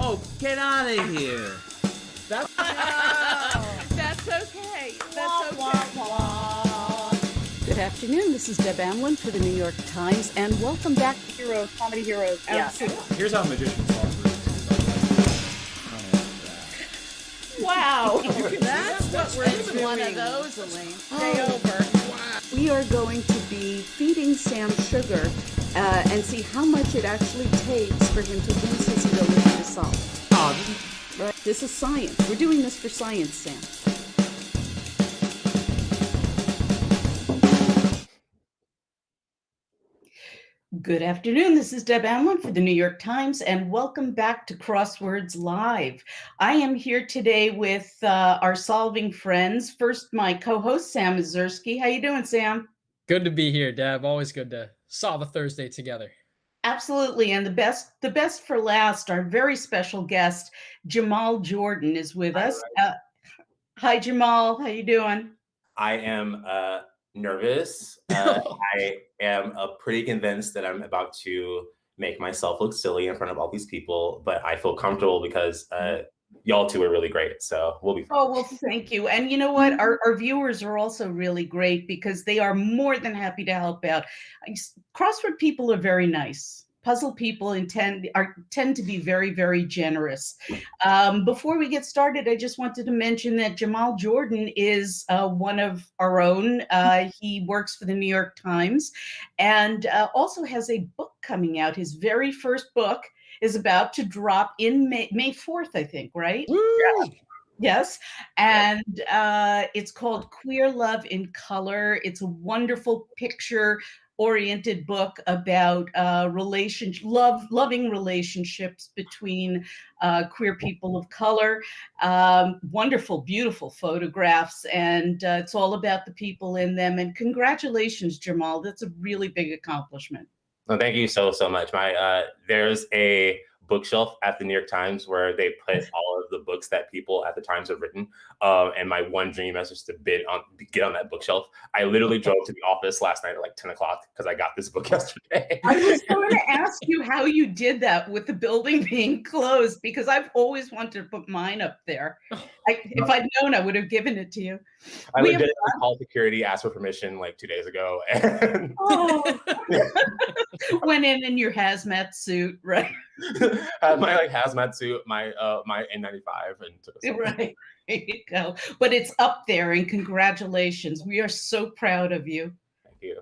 Oh, get out of here. That's That's okay. That's okay. Good afternoon. This is Deb Amlen for the New York Times, and welcome back to Heroes, comedy heroes. Absolutely. here's how magicians solve rooms. Wow. That's what we're doing. One of those, Elaine. Oh. Stay over. We are going to be feeding Sam sugar and see how much it actually takes for him to lose his ability to solve. Right? This is science. We're doing this for science, Sam. Good afternoon. This is Deb Amlen for the New York Times, and welcome back to Crosswords Live. I am here today with our solving friends. First, my co-host, Sam Ezersky. How you doing, Sam? Good to be here, Deb. Always good to solve a Thursday together. Absolutely. And the best for last, our very special guest, Jamal Jordan, is with us. Hi, Jamal. How you doing? I am nervous. I am pretty convinced that I'm about to make myself look silly in front of all these people, but I feel comfortable because y'all two are really great. So we'll be fine. Oh, well, thank you. And you know what? Our viewers are also really great because they are more than happy to help out. Crossword people are very nice. Puzzle people tend to be very, very generous. Before we get started, I just wanted to mention that Jamal Jordan is one of our own. He works for the New York Times and also has a book coming out. His very first book is about to drop in May 4th, I think, right? Woo! Yes. And it's called Queer Love in Color. It's a wonderful picture-oriented book about loving relationships between queer people of color. Wonderful, beautiful photographs, and it's all about the people in them. And congratulations, Jamal. That's a really big accomplishment. Well, thank you so much. There's a bookshelf at the New York Times where they put all of the books that people at the Times have written. And my one dream is just to get on that bookshelf. I literally drove to the office last night at like 10 o'clock because I got this book yesterday. I was going to ask you how you did that with the building being closed, because I've always wanted to put mine up there. If I'd known, I would have given it to you. I legitimately called security, asked for permission like 2 days ago. And went in your hazmat suit, right? had my hazmat suit, my N95, and took a right. There you go. But it's up there, and congratulations. We are so proud of you. Thank you.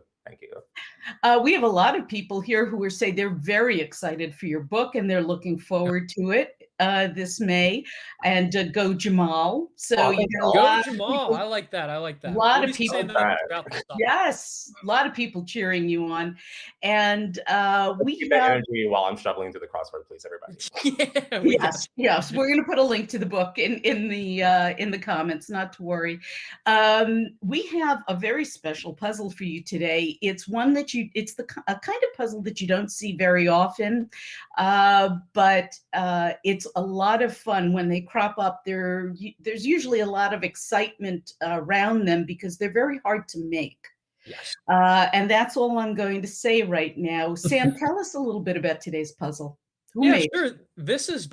We have a lot of people here who are saying they're very excited for your book and they're looking forward to it this May. And go Jamal. So you got go Jamal. I like that. A lot of people. Yes, a lot of people cheering you on. And we keep that energy while I'm struggling through the crossword, please, everybody. Yes. We're going to put a link to the book in the comments. Not to worry. We have a very special puzzle for you today. It's one that it's a kind of puzzle that you don't see very often, but it's a lot of fun when they crop up. There's usually a lot of excitement around them because they're very hard to make. Yes. And that's all I'm going to say right now. Sam, tell us a little bit about today's puzzle. Who made it? This is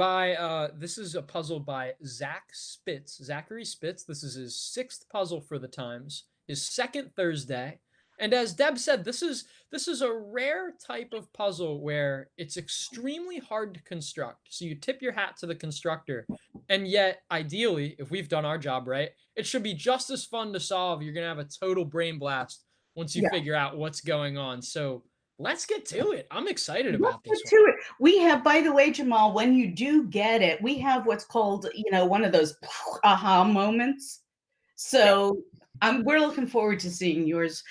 a puzzle by Zachary Spitz. This is his 6th puzzle for the Times, his 2nd Thursday. And as Deb said, this is a rare type of puzzle where it's extremely hard to construct. So you tip your hat to the constructor, and yet ideally, if we've done our job right, it should be just as fun to solve. You're gonna have a total brain blast once you figure out what's going on. So let's get to it. I'm excited about this. Let's get to it. We have, by the way, Jamal, when you do get it, we have what's called, one of those aha moments. So we're looking forward to seeing yours.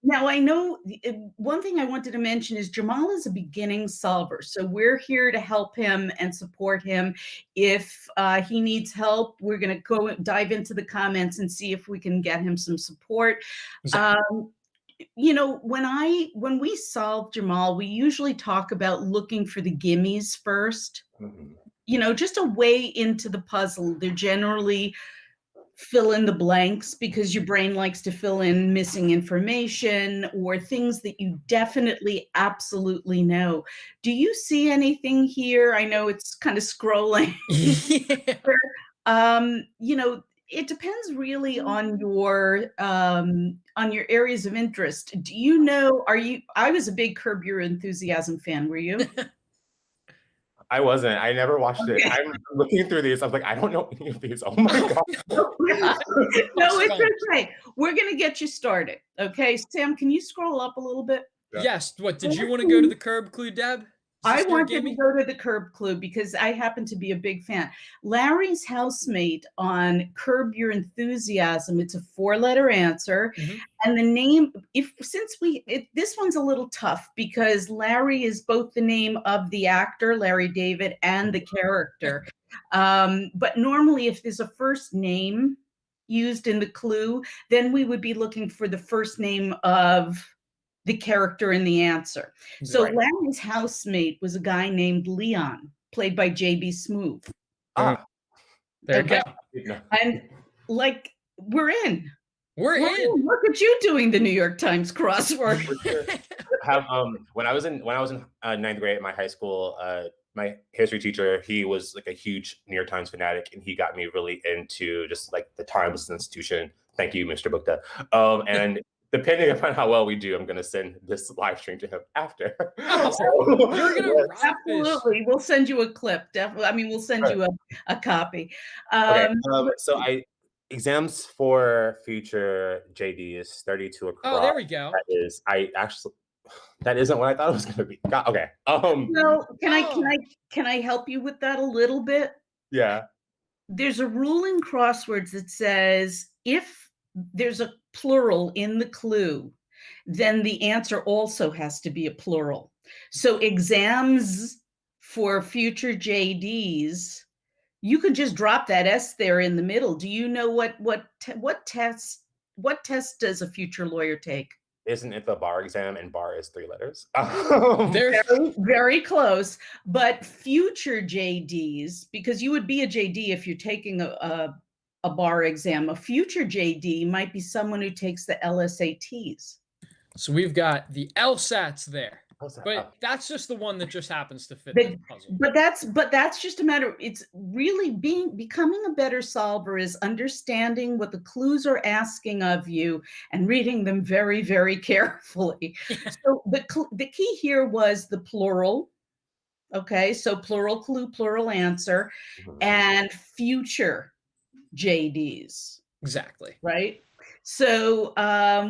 Now, I know one thing I wanted to mention is Jamal is a beginning solver. So we're here to help him and support him. If he needs help, we're going to go dive into the comments and see if we can get him some support. Exactly. When we solve, Jamal, we usually talk about looking for the gimmies first. Mm-hmm. Just a way into the puzzle. They're generally fill in the blanks because your brain likes to fill in missing information or things that you definitely absolutely know. Do you see anything here? I know it's kind of scrolling. You know, it depends really on your areas of interest. Do you know, I was a big Curb Your Enthusiasm fan, were you? I wasn't. I never watched it. I'm looking through these. I'm like, I don't know any of these. Oh my God. No, it's okay. We're going to get you started. Okay. Sam, can you scroll up a little bit? Yes. What, did you want to go to the Curb clue, Deb? I wanted to go to the Curb clue because I happen to be a big fan. Larry's housemate on Curb Your Enthusiasm. It's a 4-letter answer. And the name, this one's a little tough because Larry is both the name of the actor, Larry David, and the character. But normally if there's a first name used in the clue, then we would be looking for the first name of the character in the answer. So Larry's housemate was a guy named Leon, played by J.B. Smoove. There you go. And like, we're in. We're in. Look at you doing the New York Times crossword. When I was in 9th grade at my high school, my history teacher, he was like a huge New York Times fanatic, and he got me really into just like the Times as an institution. Thank you, Mr. Bukta. And depending upon how well we do, I'm going to send this live stream to him after. You're going to absolutely. We'll send you a clip. Definitely. I mean, we'll send you a copy. Okay. So exams for future JD is 32 across. Oh, there we go. That isn't what I thought it was going to be. God, okay. Well, can I help you with that a little bit? Yeah. There's a rule in crosswords that says if there's a plural in the clue, then the answer also has to be a plural. So exams for future JDs, you could just drop that S there in the middle. Do you know what test does a future lawyer take? Isn't it the bar exam, and bar is 3 letters? Very, very close. But future JDs, because you would be a JD if you're taking a bar exam, a future JD might be someone who takes the LSATs. So we've got the LSATs there. But that's just the one that just happens to fit the puzzle. But that's just a matter. It's really becoming a better solver is understanding what the clues are asking of you and reading them very, very carefully. So the key here was the plural. Okay, so plural clue, plural answer, and future JDs. Exactly. Right. So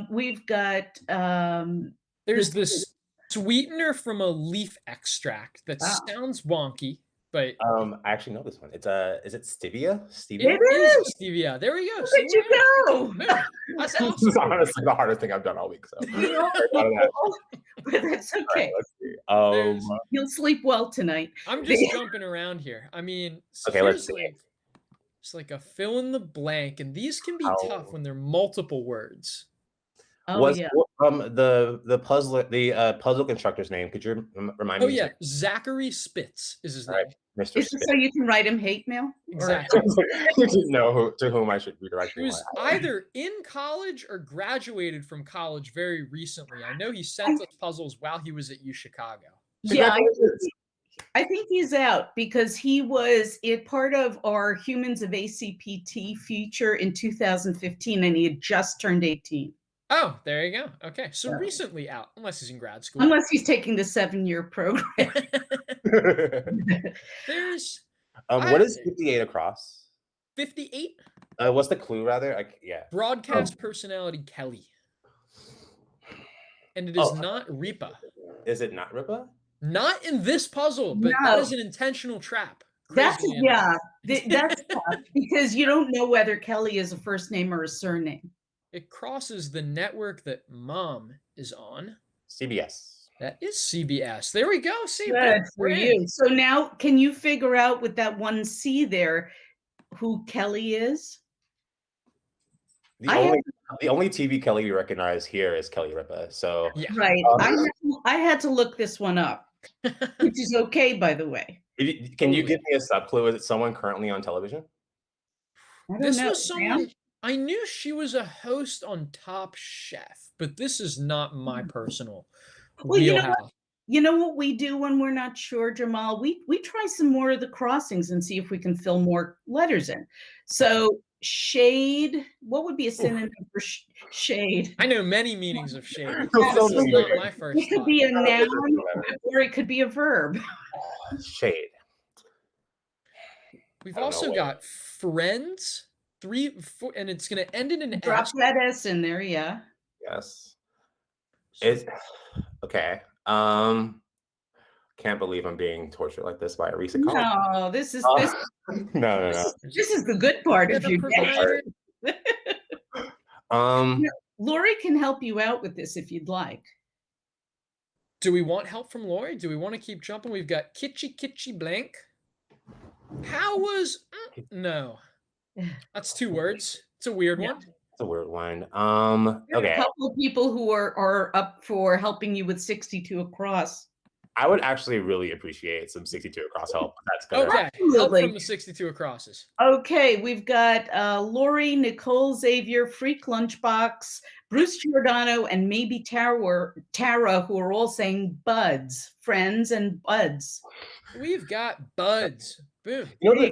we've got there's this sweetener from a leaf extract that sounds wonky, but I actually know this one. It's is it stevia? It is stevia. There we go. Where did you go? That's awesome. This is honestly the hardest thing I've done all week. So but that's okay. Right, you'll sleep well tonight. I'm just jumping around here. I mean, okay, let's see. It's like a fill in the blank, and these can be tough when they're multiple words. The puzzle constructor's name? Could you remind me? Oh yeah, Zachary Spitz is his name. Mr. Is it so you can write him hate mail? Exactly. You didn't know to whom I should redirect. He was either in college or graduated from college very recently. I know he sent us puzzles while he was at UChicago. Yeah, I think he's out because he was part of our Humans of ACPT feature in 2015, and he had just turned 18. Oh, there you go. Okay, so recently out, unless he's in grad school. Unless he's taking the 7-year program. There's what is 58 across? 58? What's the clue rather? Broadcast personality Kelly. And it is not Ripa. Is it not Ripa? Not in this puzzle, but that is an intentional trap. That's tough because you don't know whether Kelly is a first name or a surname. It crosses the network that Mom is on. CBS. That is CBS. There we go. See, good for you. So now, can you figure out with that one C there who Kelly is? The only TV Kelly we recognize here is Kelly Ripa. So right, I had to look this one up, which is okay, by the way. Can you give me a sub clue? Is it someone currently on television? I don't know. Was someone I knew she was a host on Top Chef, but this is not my personal Well, you know wheelhouse. what? You know what we do when we're not sure, Jamal? We try some more of the crossings and see if we can fill more letters in. So shade, what would be a synonym for shade? I know many meanings of shade. Yeah, This is not absolutely. my first It could thought. be a noun or it could be a verb. Shade. We've I don't know also what- got friends, 3, 4, and it's going to end in an Drop S. that S in there, yeah. Yes. So- Is okay. Can't believe I'm being tortured like this by a recent colleague. No, this is No. this is the good part You're of the your day. provider. Lori can help you out with this if you'd like. Do we want help from Lori? Do we want to keep jumping? We've got kitschy blank. How was no? That's 2 words. It's a weird one. It's a weird one. There are Okay. a couple of people who are up for helping you with 62 across. I would actually really appreciate some 62 across help. That's gonna Okay, help Absolutely. from the 62 acrosses. Okay, we've got Lori, Nicole, Xavier, Freak Lunchbox, Bruce Giordano, and maybe Tara, who are all saying buds, friends and buds. We've got buds. Boom. You know,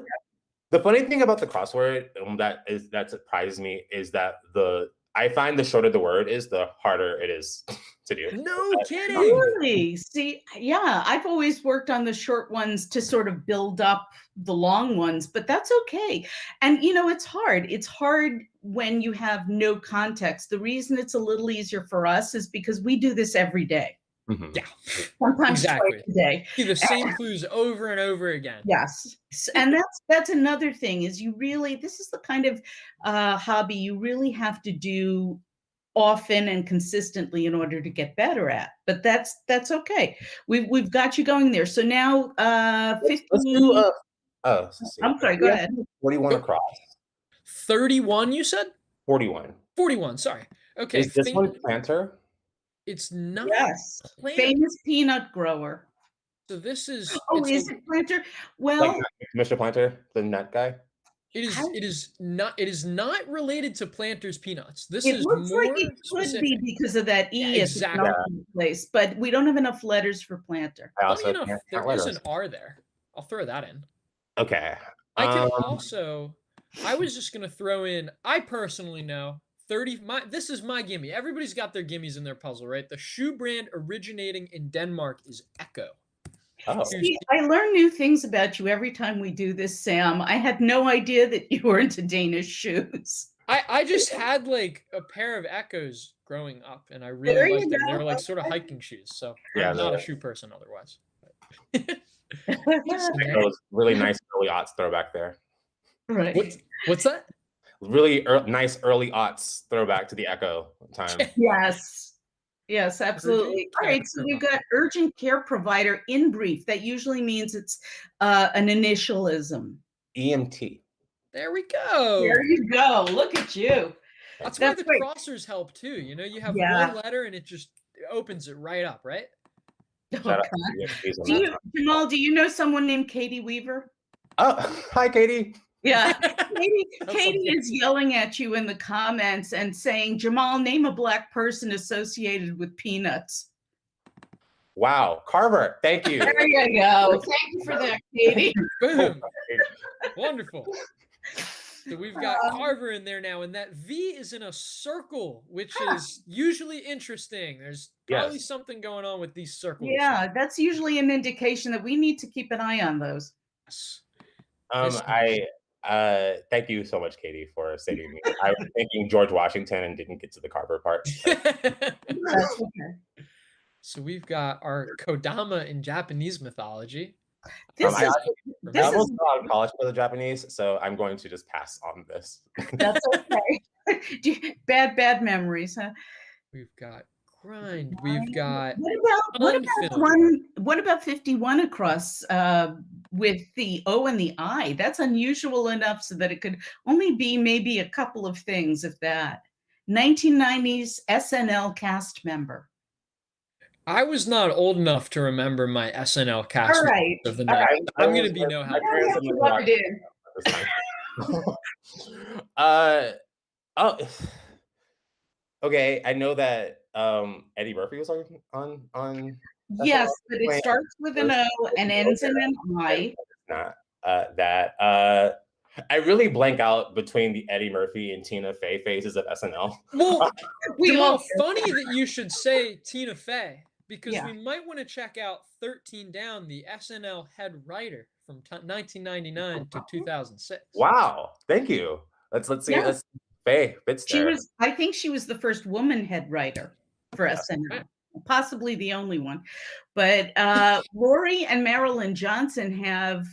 the funny thing about the crossword that surprises me is that I find the shorter the word is, the harder it is to do. No kidding. Really? See, yeah, I've always worked on the short ones to sort of build up the long ones, but that's okay. And it's hard. It's hard when you have no context. The reason it's a little easier for us is because we do this every day. Mhm. Yeah, Sometimes exactly. twice a day. See the same clues over and over again. Yes. And that's another thing is this is the kind of hobby you really have to do often and consistently in order to get better at. But that's okay. We've got you going there. So now 15. Let's do let's see. I'm sorry, go ahead. 41 across. 31, you said? 41. 41, sorry. Okay. Is this one planter? It's not. Yes. Plant. Famous peanut grower. So this is. Oh, it's is a- it planter? Well, Like Mr. Planter, the nut guy? It is. How- It is not. It is not related to Planters peanuts. This it is looks more like it could specific. be because of that E Yeah, at the exactly. penultimate place, but we don't have enough letters for planter. I Funny also enough, can't there let is us. an R there. I'll throw that in. Okay. I can Um, also. I was just gonna throw in. I personally know 30. This is my gimme. Everybody's got their gimmies in their puzzle, right? The shoe brand originating in Denmark is Echo. Oh. See, I learn new things about you every time we do this, Sam. I had no idea that you were into Danish shoes. I just had like a pair of Echoes growing up, and I There really you liked them. They go. were like sort of hiking shoes. So Yeah, I'm not a they're- shoe person otherwise. Those really nice early aughts throwback there. Right. What's that? Really nice early aughts throwback to the Echo time. Yes. Yes, absolutely. All care right, so we've got urgent care provider in brief. That usually means it's an initialism. EMT. There we go. There you go. Look at you. That's why That's the great. crossers help too. You have Yeah. one letter and it just opens it right up, right? Oh, Shout out God. to the EMTs on Do that you, time. Jamal, do you know someone named Katie Weaver? Oh, hi, Katie. Yeah. Katie That's is yelling at you in the comments and saying, Jamal, name a Black person associated with peanuts. Wow. Carver, thank you. There you go. Thank you for that, Katie. Boom. Wonderful. So we've got Carver in there now, and that V is in a circle, which is usually interesting. There's probably Yes. something going on with these circles. Yeah, that's usually an indication that we need to keep an eye on those. Yes. Thank you so much, Katie, for saving me. I was thinking George Washington and didn't get to the Carver part. That's okay. So we've got our Kodama in Japanese mythology. This I is I this almost is got out of college for the Japanese, so I'm going to just pass on this. that's okay. Bad memories, huh? We've got grind. We've got What about unfilmed. what about 51 across with the O and the I? That's unusual enough so that it could only be maybe a couple of things, if that. 1990s SNL cast member. I was not old enough to remember my SNL cast All right. of the All night. right. I'm gonna be no help. I don't have to rub it in. This time. Oh, okay. I know that Eddie Murphy was on. Yes, but it starts with an O and ends in an I. Not that. I really blank out between the Eddie Murphy and Tina Fey phases of SNL. Well, We all Jamal, funny that you should say Tina Fey, because Yeah. we might want to check out 13 Down, the SNL head writer from 1999 to 2006. Wow, thank you. Let's see. Yeah. Let's Fey fits She there. was, I think she was the first woman head writer for SNL, possibly the only one. But Lori and Marilyn Johnson have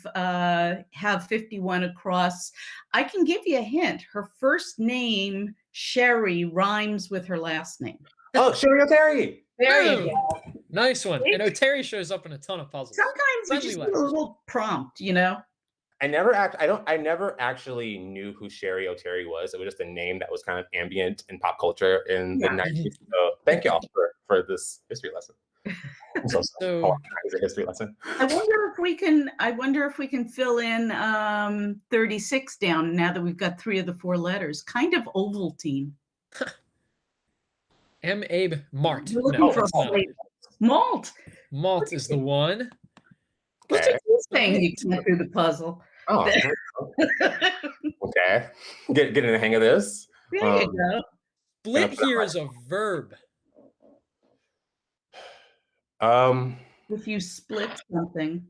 51 across. I can give you a hint. Her first name, Sherry, rhymes with her last name. Oh, Sherry O'Terry. There you Boom. go. Nice one. And O'Terry shows up in a ton of puzzles. Sometimes you Friendly just need letters. a little prompt, you know? I never actually knew who Sherry O'Terry was. It was just a name that was kind of ambient in pop culture in the 90s. So thank y'all for this history lesson. So it's a history lesson. I wonder if we can fill in 36 down now that we've got 3 of the 4 letters. Kind of Ovaltine. M. Abe Mart. You're looking No, for it's not. Malt. Malt is the one. What's Okay. it saying you can't do the puzzle? Oh, okay. Getting the hang of this. There you go. Split here is a verb. If you split something.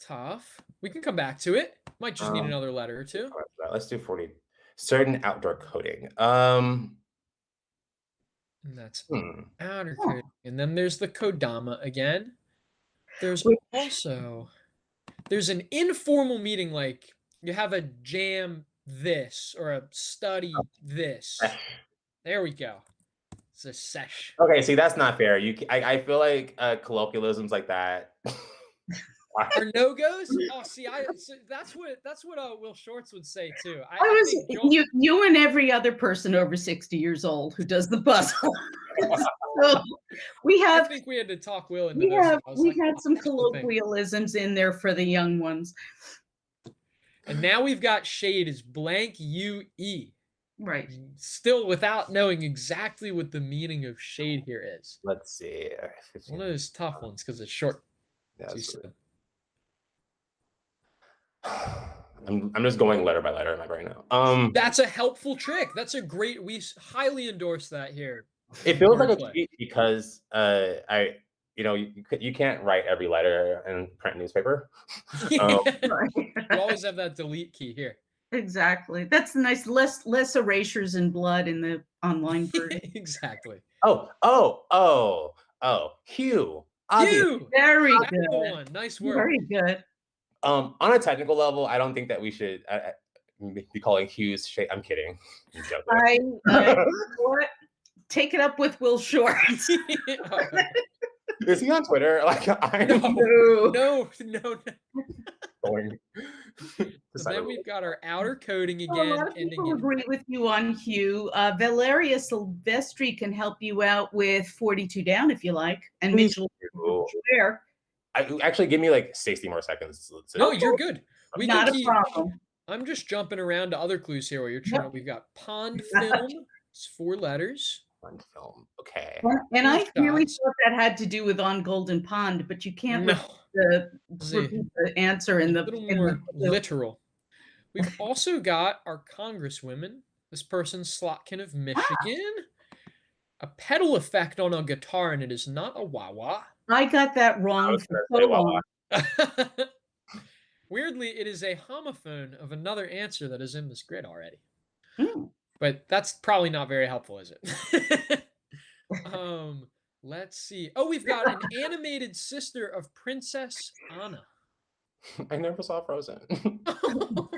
Tough. We can come back to it. Might just need another letter or two. Let's do 40. Certain outdoor coding. And that's outer coding. And then there's the Kodama again. There's also an informal meeting, like you have a jam this or a study this. There we go. It's a sesh. Okay, see, that's not fair. I feel like colloquialisms like that are no-goes. Oh, see, that's what Will Shortz would say too. You and every other person over 60 years old who does the puzzle. So I think we had to talk Will into this. We had some colloquialisms in there for the young ones. And now we've got shade is blank UE. Right. Still without knowing exactly what the meaning of shade here is. Let's see. One of those tough ones because it's short. Yeah, I'm just going letter by letter in my brain now. That's a helpful trick. That's a great. We highly endorse that here. It feels like a cheat because you can't write every letter in print newspaper. You always have that delete key here. Exactly. That's nice. Less erasures and blood in the online version. Exactly. Oh. Hugh. Hugh. Very That's good. the one. Nice work. Very good. On a technical level, I don't think that we should be calling Hughes shade. I'm kidding. What? Take it up with Will Shortz. Is he on Twitter? Like No. So then we've got our outer coding again. A lot of people agree with you on Hugh. Valeria Silvestri can help you out with 42 down if you like. And Mitchell there. Actually, give me like 60 more seconds. No, you're good. Not a problem. I'm just jumping around to other clues here. Where you're trying. We've got pond film. It's 4 letters. Pond film. Okay. And I really thought that had to do with On Golden Pond, but you can't repeat the answer in the. A little more literal. We've also got our congresswomen. This person's Slotkin of Michigan. A pedal effect on a guitar, and it is not a wah-wah. I got that wrong for so long. Weirdly, it is a homophone of another answer that is in this grid already. Mm. But that's probably not very helpful, is it? Let's see. Oh, we've got an animated sister of Princess Anna. I never saw Frozen. But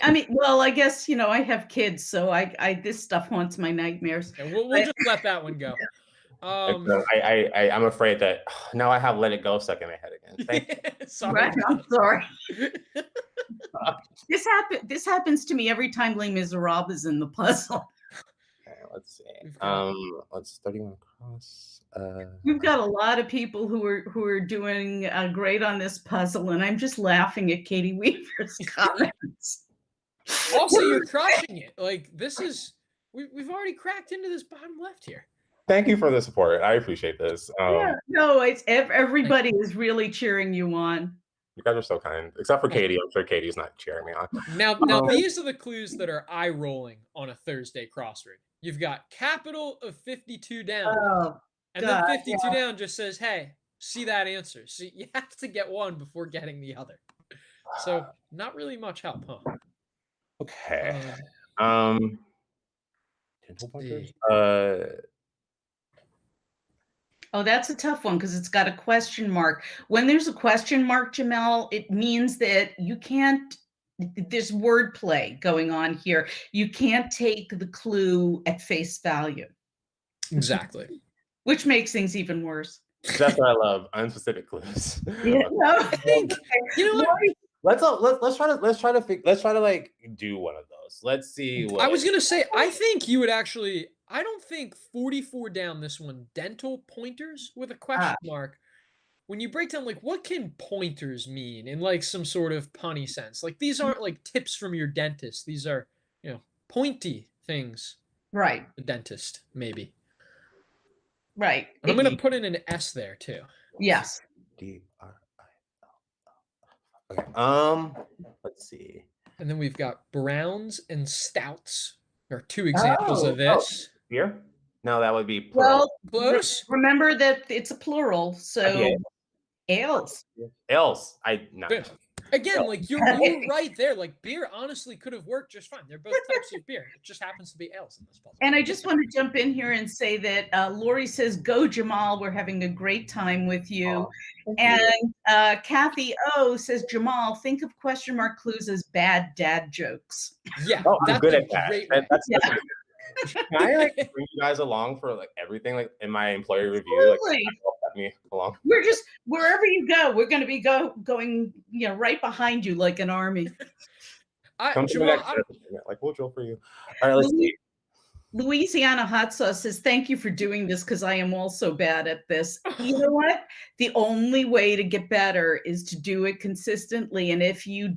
I mean, well, I guess I have kids, so I this stuff haunts my nightmares. And we'll just let that one go. I'm afraid that now I have Let It Go stuck in my head again. Thank you. Sorry. Right, I'm sorry. This happens to me every time Les Miserables is in the puzzle. Okay, let's see. Let's 31 across. We've got a lot of people who are doing great on this puzzle, and I'm just laughing at Katie Weaver's comments. Also, you're crushing it. Like this is we've already cracked into this bottom left here. Thank you for the support. I appreciate this. Yeah, no, it's everybody is really cheering you on. You guys are so kind, except for Katie. I'm sure Katie's not cheering me on. Now these are the clues that are eye rolling on a Thursday crossword. You've got capital of 52 down, and then 52 down just says, "Hey, see that answer." So you have to get one before getting the other. So not really much help, huh? Okay. Oh, that's a tough one because it's got a question mark. When there's a question mark, Jamal, it means that you can't, there's wordplay going on here. You can't take the clue at face value. Exactly. Which makes things even worse. That's what I love, unspecific clues. Yeah, no, I think, you know what? Let's try to like do one of those. Let's see what I was gonna say. I think you would actually. I don't think 44 down this one. Dental pointers with a question mark. When you break down, like, what can pointers mean in like some sort of punny sense? Like these aren't like tips from your dentist. These are, pointy things. Right. The dentist, maybe. Right. And I'm gonna put in an S there too. Yes. Okay. Let's see. And then we've got browns and stouts. There are two examples of this. Here? No, that would be plural. Well, close. Remember that it's a plural, so ales. Ales. Again, like you're right there. Like beer honestly could have worked just fine. They're both types of beer. It just happens to be ales in this puzzle. And I just want to jump in here and say that Lori says, "Go Jamal, we're having a great time with you." And Kathy O says, "Jamal, think of question mark clues as bad dad jokes." Yeah, I'm good at that. That's Can I like bring you guys along for like everything, like in my employee review? Like, help me along. We're just wherever you go, we're going to be going, right behind you like an army. Jamal, like we'll drill for you. All right, let's see. Louisiana Hot Sauce says, "Thank you for doing this because I am also bad at this." You know what? The only way to get better is to do it consistently, and if you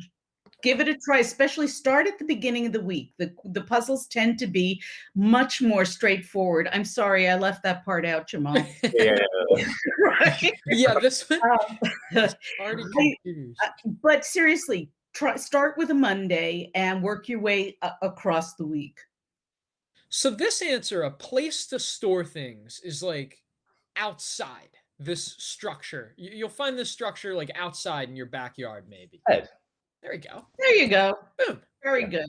give it a try, especially start at the beginning of the week. The puzzles tend to be much more straightforward. I'm sorry, I left that part out, Jamal. Yeah. Right? Yeah, this one. Already confused. But seriously, start with a Monday and work your way across the week. So this answer, a place to store things, is like outside this structure. You'll find this structure like outside in your backyard, maybe. Ed. There you go. There you go. Boom. Very good.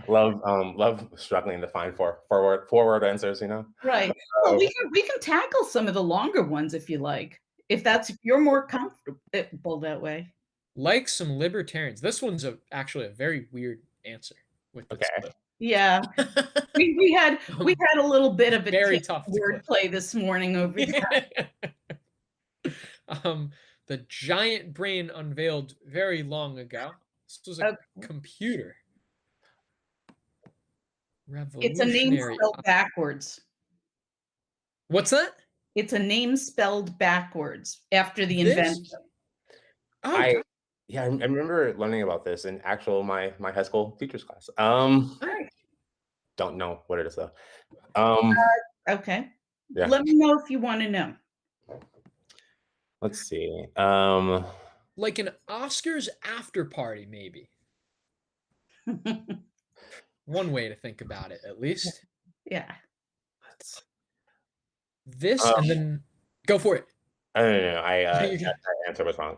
Love struggling to find forward answers, Right. Well, we can tackle some of the longer ones if you like. If you're more comfortable that way. Like some libertarians. This one's actually a very weird answer with this. Okay. Yeah. we had a little bit of a very tough wordplay this morning over there. The giant brain unveiled very long ago. This was a computer. It's a name spelled backwards. What's that? It's a name spelled backwards after the invention. I remember learning about this in my high school teacher's class. Don't know what it is though. Okay. Yeah. Let me know if you want to know. Let's see. Like an Oscars after party, maybe. One way to think about it, at least. Yeah. This and then go for it. I don't know. I answer was wrong.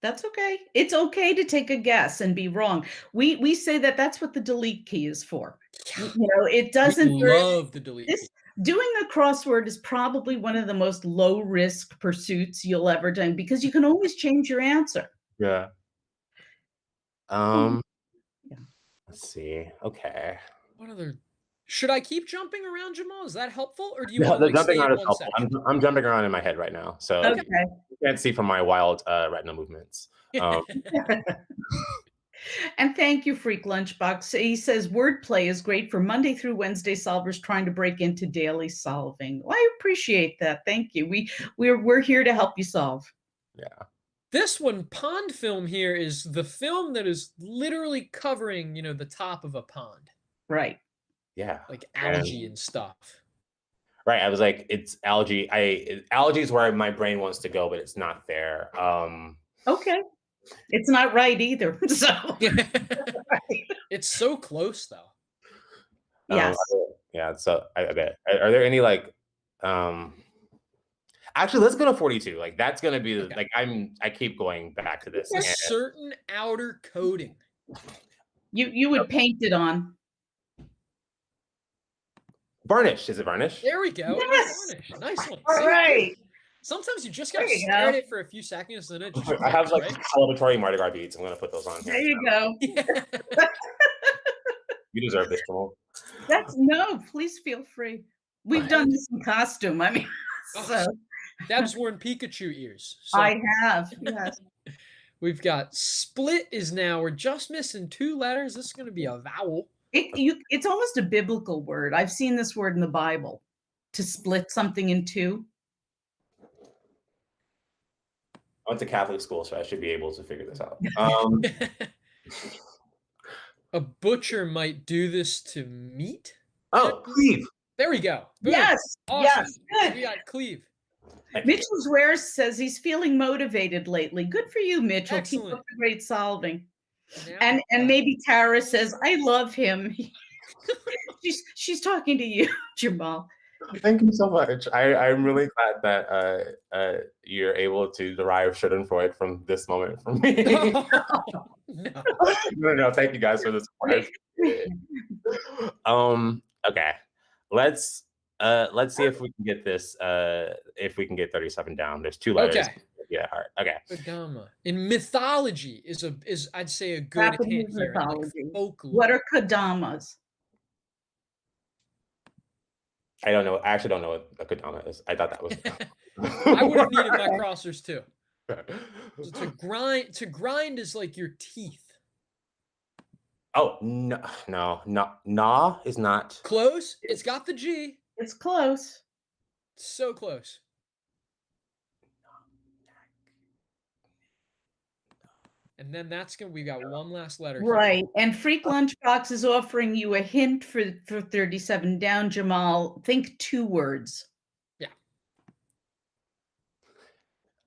That's okay. It's okay to take a guess and be wrong. We say that's what the delete key is for. It doesn't. Love the delete key. Doing a crossword is probably one of the most low-risk pursuits you'll ever do because you can always change your answer. Yeah. Yeah. Let's see. Okay. What other? Should I keep jumping around, Jamal? Is that helpful, or do you want the to jumping around is helpful? I'm jumping around in my head right now, so okay. You can't see from my wild retina movements. And thank you, Freak Lunchbox. He says wordplay is great for Monday through Wednesday solvers trying to break into daily solving. Well, I appreciate that. Thank you. We're here to help you solve. Yeah. This one, pond film here, is the film that is literally covering, the top of a pond, Right. Yeah. like algae and stuff. Right. I was like, it's algae. Algae is where my brain wants to go, but it's not there. Okay. It's not right either. So It's so close though. yes. Yeah. So I bet. Are there any like actually, let's go to 42. Like that's gonna be Okay. like I keep going back to this. A certain outer coating. You would paint it on. Varnish. Is it varnish? There we go. Yes! Varnish. Nice one. All See? right. Sometimes you just gotta There you stare go. at it for a few seconds, and then it just I have like right? celebratory Mardi Gras beads. I'm gonna put those on here. There you go. Yeah. You deserve this, Jamal. No, please feel free. We've done this in costume. I mean, so Deb's worn Pikachu ears. So I have. Yes. we've got split is now. We're just missing 2 letters. This is going to be a vowel. It's almost a biblical word. I've seen this word in the Bible, to split something in two. I went to Catholic school, so I should be able to figure this out. A butcher might do this to meat. Oh, cleave. There we go. Boom. Yes. Awesome. Yes. We Good. got cleave. Mitchell Zwares says he's feeling motivated lately. Good for you, Mitchell. Excellent. Keep up the great solving. Now, And maybe Tara says, I love him. she's talking to you, Jamal. Thank you so much. I'm really glad that you're able to derive Schadenfreude from this moment from me. No. Thank you guys for the support. Okay. Let's see if we can get this. If we can get 37 down. There's 2 letters. Okay. Yeah. All right. Okay. Kodama. In mythology is I'd say a good Japanese hint here. Like mythology. folklore. What are kodamas? I don't know. I actually don't know what a kodama is. I thought that was. I would have needed my crossers too. So to grind is like your teeth. Oh no is not Close. It's got the G. It's close. So close. And then we got 1 last letter. Right. And Freak Lunchbox is offering you a hint for 37 down, Jamal. Think 2 words. Yeah.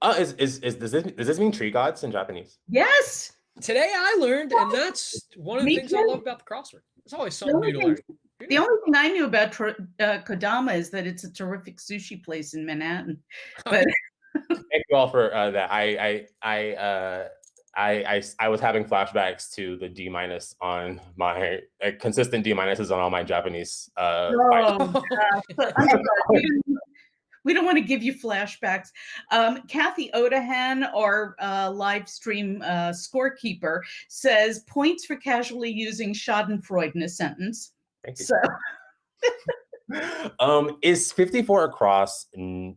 Does this mean tree gods in Japanese? Yes. Today I learned, and that's one of the Me things I too. love about the crossword. It's always something new to learn. The only thing I knew about Kodama is that it's a terrific sushi place in Manhattan. But Thank you all for that. I was having flashbacks to the D- on my consistent D- on all my Japanese. We don't want to give you flashbacks. Kathy Odahan, our live stream scorekeeper, says points for casually using Schadenfreude in a sentence. Thank you. So. Is 54 across? No.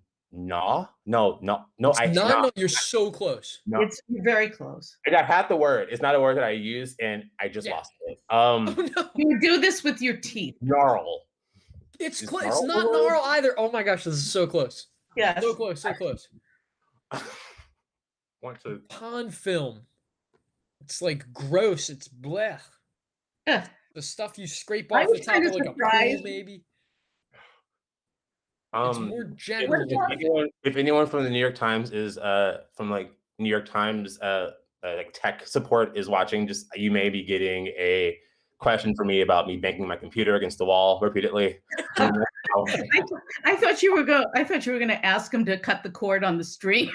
You're so close. No. It's very close. I had the word. It's not a word that I use, and I just lost it. Oh, no. You do this with your teeth. Gnarl. It's close. It's not gnarl either. Oh my gosh, this is so close. Yes. So close. So close. Pond film. It's like gross. It's blech. Ugh. The stuff you scrape I off the was top kind of of like a surprised. pool, maybe. It's more general. If anyone from the New York Times is from like New York Times like tech support is watching, just you may be getting a question for me about me banging my computer against the wall repeatedly. I thought you were going to ask him to cut the cord on the stream.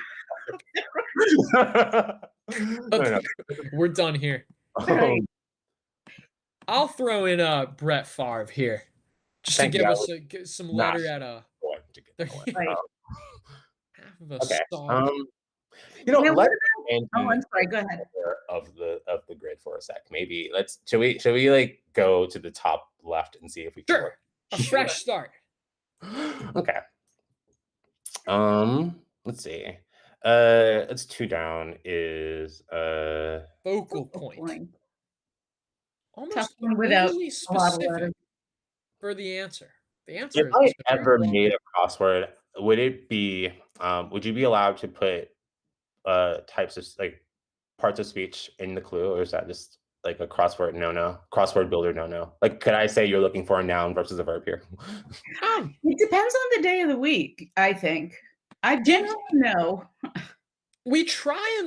Okay. We're done here. Right. I'll throw in Brett Favre here, just Thank to you. give us some letter at Right. half of a Okay. star. Now, let's what into I'm sorry. Go ahead. of the grid for a sec. Maybe should we like go to the top left and see if we can Sure. A fresh start. Okay. Let's see. It's 2 down is Focal point. Tough Almost one without overly a lot of specific letters. for the answer. The answer if is I ever made a crossword, would you be allowed to put types of like parts of speech in the clue, or is that just like a crossword crossword builder no? Like, could I say you're looking for a noun versus a verb here? It depends on the day of the week, I think. I generally know. We try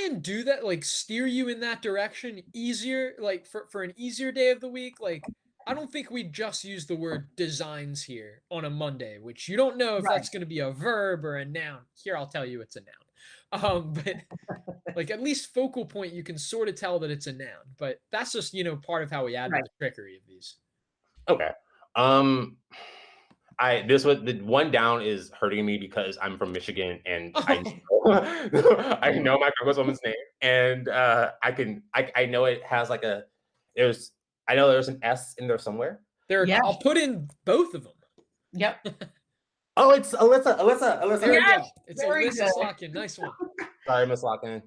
and do that, like steer you in that direction easier, like for an easier day of the week. Like, I don't think we just use the word designs here on a Monday, which you don't know if Right. that's going to be a verb or a noun. Here, I'll tell you it's a noun. But like at least focal point, you can sort of tell that it's a noun. But that's just, part of how we add to Right. the trickery of these. Okay. The one down is hurting me because I'm from Michigan and I know my Congresswoman's name, and I know it has like I know there's an S in there somewhere. Yeah. I'll put in both of them. Yep. Oh, it's Alyssa. There we Yes, go. It's very Alyssa good. Slotkin. Nice one. Sorry, Miss Locken.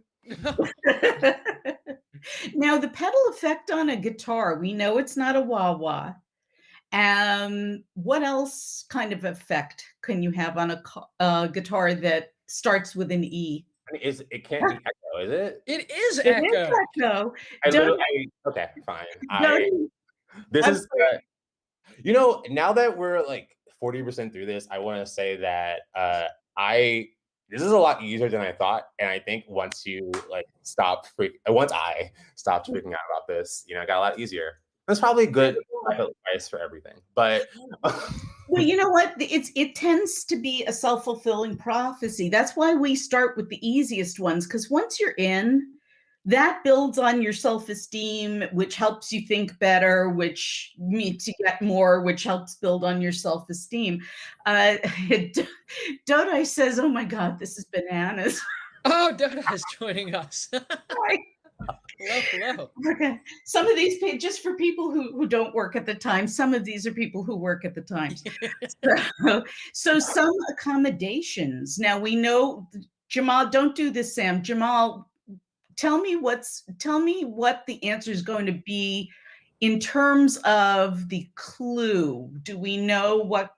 Now, the pedal effect on a guitar, we know it's not a wah-wah. What else kind of effect can you have on a guitar that starts with an E? I mean, it can't be echo, is it? It is It echo. is echo. Okay, fine. Don't- This I'm is now that we're like 40% through this, I want to say that this is a lot easier than I thought, and I think once I stopped freaking out about this, I got a lot easier. That's probably good advice for everything, but Well, you know what? It tends to be a self-fulfilling prophecy. That's why we start with the easiest ones, because once you're in, that builds on your self-esteem, which helps you think better, which means you get more, which helps build on your self-esteem. Dodai says, "Oh my God, this is bananas." Oh, Dodai is joining us. Hello. Okay. Some of these, just for people who don't work at the Times, some of these are people who work at the Times. So some accommodations. Now we know, Jamal, don't do this, Sam. Jamal, tell me what the answer is going to be in terms of the clue. Do we know what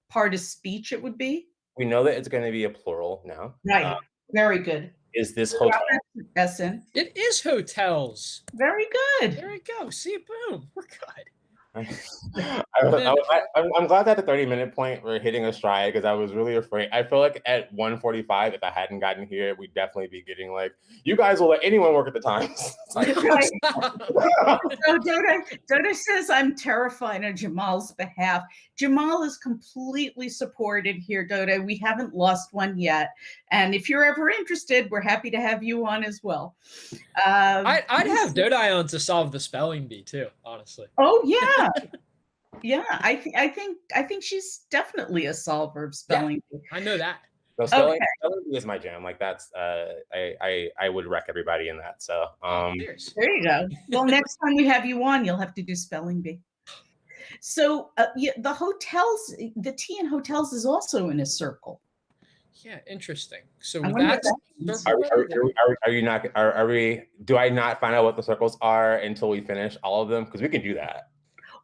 part of speech it would be? we know that it's going to be a plural now. Right. Very good. Is this hotel? Essen. It is hotels. Very good. There we go. See, boom. We're good. I'm glad that at the 30-minute point we're hitting a stride, because I was really afraid. I feel like at 1:45, if I hadn't gotten here, we'd definitely be getting like, you guys will let anyone work at the Times. Right. So Dodai says, I'm terrified on Jamal's behalf. Jamal is completely supported here, Dodai. We haven't lost one yet. And if you're ever interested, we're happy to have you on as well. I'd have Dodai on to solve the spelling bee too, honestly. Oh yeah. Yeah, I think she's definitely a solver of spelling bee. I know that. So spelling bee is my jam. Like that's I would wreck everybody in that. So there you go. Well, next time we have you on, you'll have to do spelling bee. So the hotels, the T in hotels is also in a circle. Yeah, interesting. So that's are you not? Are we? Do I not find out what the circles are until we finish all of them? Because we can do that.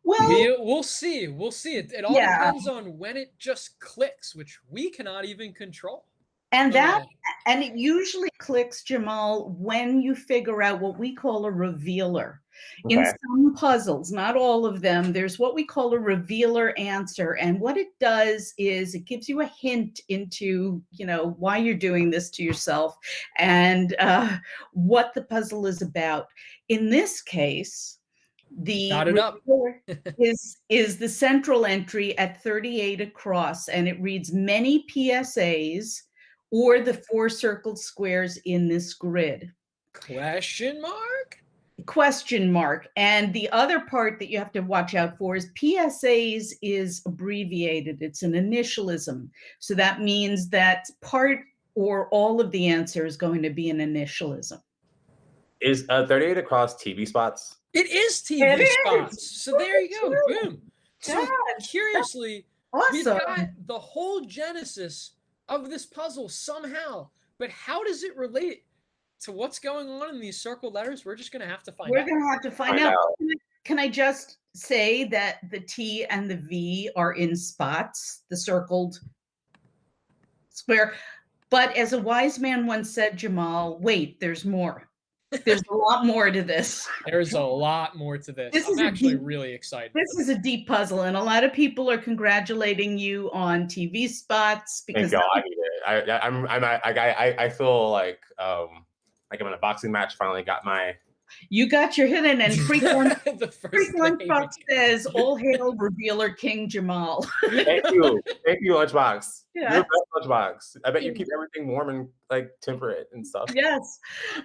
Well, we'll see. We'll see. It all depends on when it just clicks, which we cannot even control. And it usually clicks, Jamal, when you figure out what we call a revealer. Okay. In some puzzles, not all of them, there's what we call a revealer answer. And what it does is it gives you a hint into, why you're doing this to yourself and what the puzzle is about. In this case, the revealer is the central entry at 38 across, and it reads many PSAs or the 4 circled squares in this grid. Question mark? Question mark. And the other part that you have to watch out for is PSAs is abbreviated. It's an initialism. So that means that part or all of the answer is going to be an initialism. Is 38 across TV spots? It is TV spots. So there you go. Boom. So curiously, we've got the whole genesis of this puzzle somehow, but how does it relate to what's going on in these circled letters? We're just going to have to find out. We're going to have to find out. Can I just say that the T and the V are in spots, the circled square? But as a wise man once said, Jamal, wait, there's more. There's a lot more to this. There's a lot more to this. I'm actually really excited. This is a deep puzzle, and a lot of people are congratulating you on TV spots because Thank y'all. I need it. I feel like I'm in a boxing match. Finally got my. you got your hit in, and Freak The first Lunchbox thing. says, "All hail revealer King Jamal." Thank you, Lunchbox. Yeah. You're the best, Lunchbox. I bet you keep everything warm and like temperate and stuff. Yes.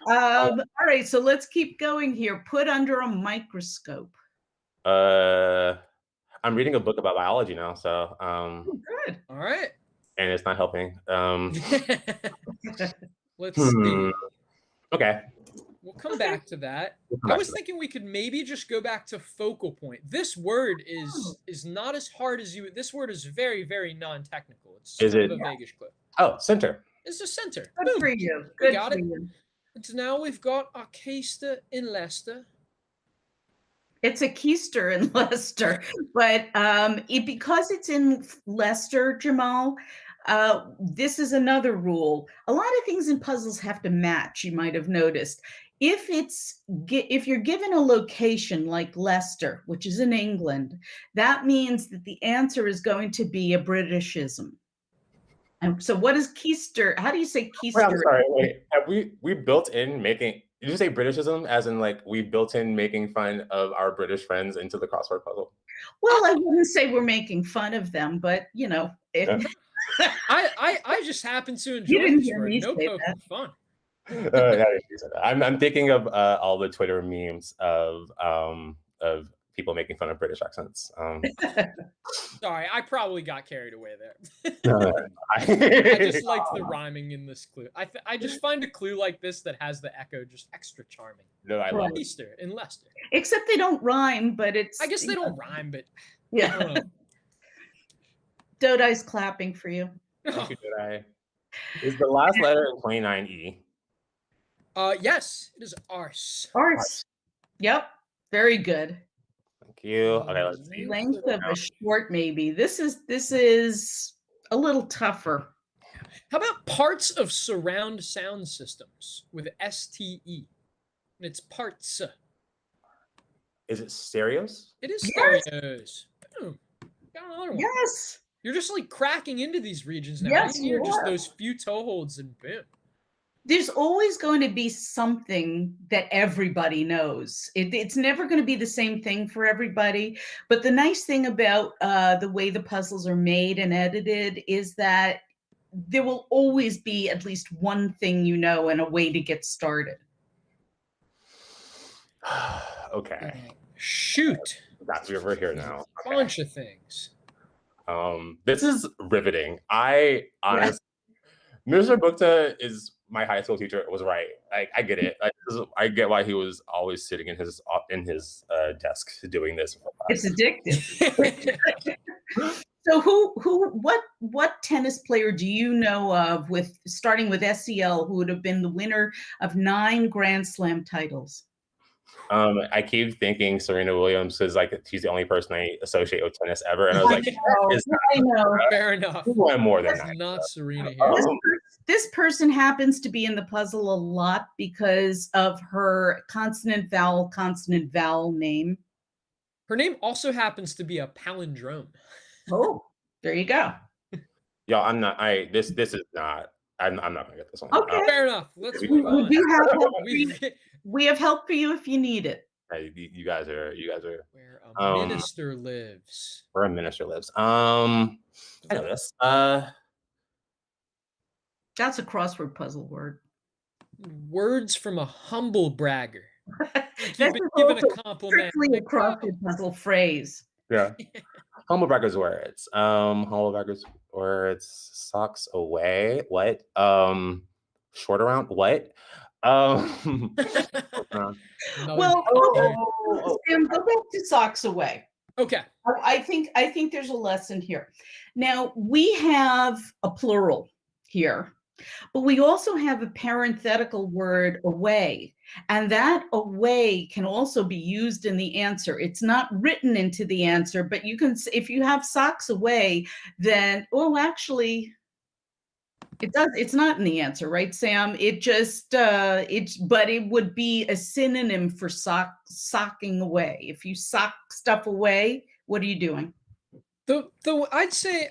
All right, so let's keep going here. Put under a microscope. I'm reading a book about biology now, so Good. All right. and it's not helping. Let's see. Okay. We'll come back to that. We'll come I back was to that. thinking we could maybe just go back to focal point. This word is not as hard as you. This word is very, very non-technical. It's Is sort it- of a vaguish clue. Oh, center. It's the center. Good Boom. for you. We Good got for it. you. And so now we've got our keister in Leicester. It's a keister in Leicester, but because it's in Leicester, Jamal, this is another rule. A lot of things in puzzles have to match. You might have noticed. If you're given a location like Leicester, which is in England, that means that the answer is going to be a Britishism. And so, what is keister? How do you say Wait, keister? I'm sorry. Wait, have we built in making? Did you say Britishism, as in like we built in making fun of our British friends into the crossword puzzle? Well, I wouldn't say we're making fun of them, but you know, Yeah. I just happen to enjoy didn't this hear word. me No say poking fun. Yeah, you said that. I'm thinking of all the Twitter memes of people making fun of British accents. Sorry, I probably got carried away there. I I just liked the rhyming in this clue. I just find a clue like this that has the echo just extra charming. No, I love it. Easter in Leicester. except they don't rhyme, but it's. I guess they don't rhyme, but I Yeah. don't know. Dodai's clapping for you. Thank you, Jedi. Is the last letter in 29E? Yes, it is arse. Arse. Yep. Very good. Thank you. Okay, let's see. Length of a short, maybe. This is a little tougher. How about parts of surround sound systems with STE? And it's parts. Is it stereos? It is Yes. stereos. Boom. Got another one. Yes. You're just like cracking into these regions now. Yes, You're you just are. those few toeholds and boom. There's always going to be something that everybody knows. It's never going to be the same thing for everybody. But the nice thing about the way the puzzles are made and edited is that there will always be at least one thing you know and a way to get started. Okay, Shoot. we're here now. Okay. Bunch of things. This is riveting. I honestly, Mr. Bukta is my high school teacher. Was right. I get it. I get why he was always sitting in his desk doing this. It's addictive. So what tennis player do you know of starting with SEL who would have been the winner of 9 Grand Slam titles? I keep thinking Serena Williams because like she's the only person I associate with tennis ever, and I was like, I know. Fair enough. who won more than It's that? not Serena Oh. here. This person happens to be in the puzzle a lot because of her consonant vowel name. Her name also happens to be a palindrome. Oh, there you go. Y'all, I'm not. This is not. I'm not gonna get this one. Okay. Fair enough. Let's We move We on. do have help for you. We- We have help for you if you need it. You guys are. Where a minister lives. Where a minister lives. I know this. That's a crossword puzzle word. Words from a humble bragger. That's You've been given a also compliment. strictly a Like, wow. crossword puzzle phrase. Yeah. Humble braggers words. Humble braggers words. Socks away. What? Short around. What? Another Well, oh. Sam, go back to socks away. Okay. I think there's a lesson here. Now we have a plural here, but we also have a parenthetical word away, and that away can also be used in the answer. It's not written into the answer, but you can, if you have socks away, then actually, It does. It's not in the answer, right, Sam? It just but it would be a synonym for socking away. If you sock stuff away, what are you doing? I'd say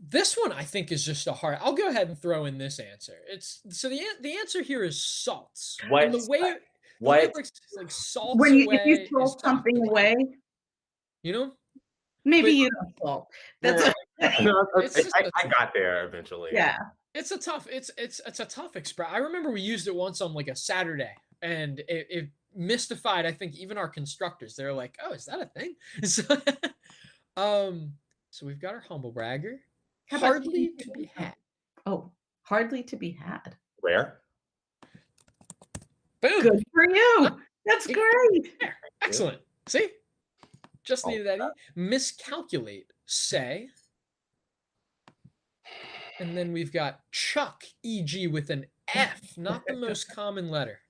this one I think is just a hard. I'll go ahead and throw in this answer. It's so the answer here is salts. What? And the way it works is like salts When away. if you salt something away, you know, maybe But- you don't salt. That's No, It's just I got there eventually. yeah. it's a tough expression. I remember we used it once on like a Saturday, and it mystified. I think even our constructors. They're like, "Oh, is that a thing?" So we've got our humble bragger. How about Hardly to be had. Oh, hardly to be had. Where? Boom. Good for you. That's great. There. Excellent. See? Just needed that. Miscalculate, say. And then we've got chuck, e.g. with an F, not the most common letter.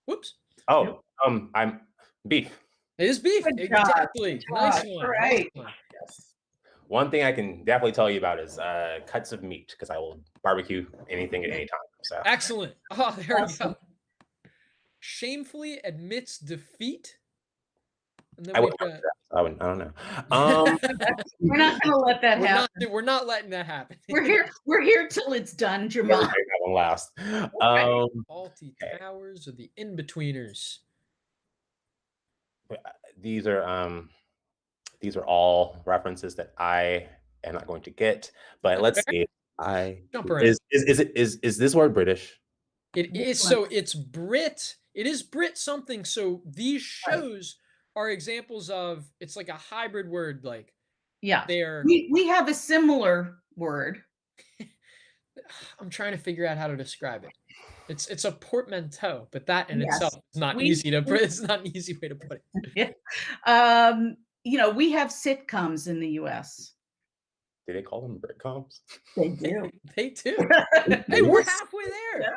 Whoops. Oh, I'm beef. It is beef. Good job. Exactly. Good Nice job. one. Right. Nice one. Yes. One thing I can definitely tell you about is cuts of meat, because I will barbecue anything at any time. So Excellent. Oh, there we Awesome. go. Shamefully admits defeat. And then I we've wouldn't. got, I don't know. We're not going to let that we're happen. we're not letting that happen. We're here till it's done, Jamal. That one last. Faulty towers or the in-betweeners. These are all references that I am not going to get. But let's see. Jump around. Is this word British? It is. So it's Brit. It is Brit something. So these shows are examples of, it's like a hybrid word. Like Yeah. they're, We have a similar word. I'm trying to figure out how to describe it. It's a portmanteau, but that in Yes. itself is not We- easy to put. It's not an easy way to put it. We have sitcoms in the US. Do they call them Britcoms? They do. They do. Hey, we're halfway there.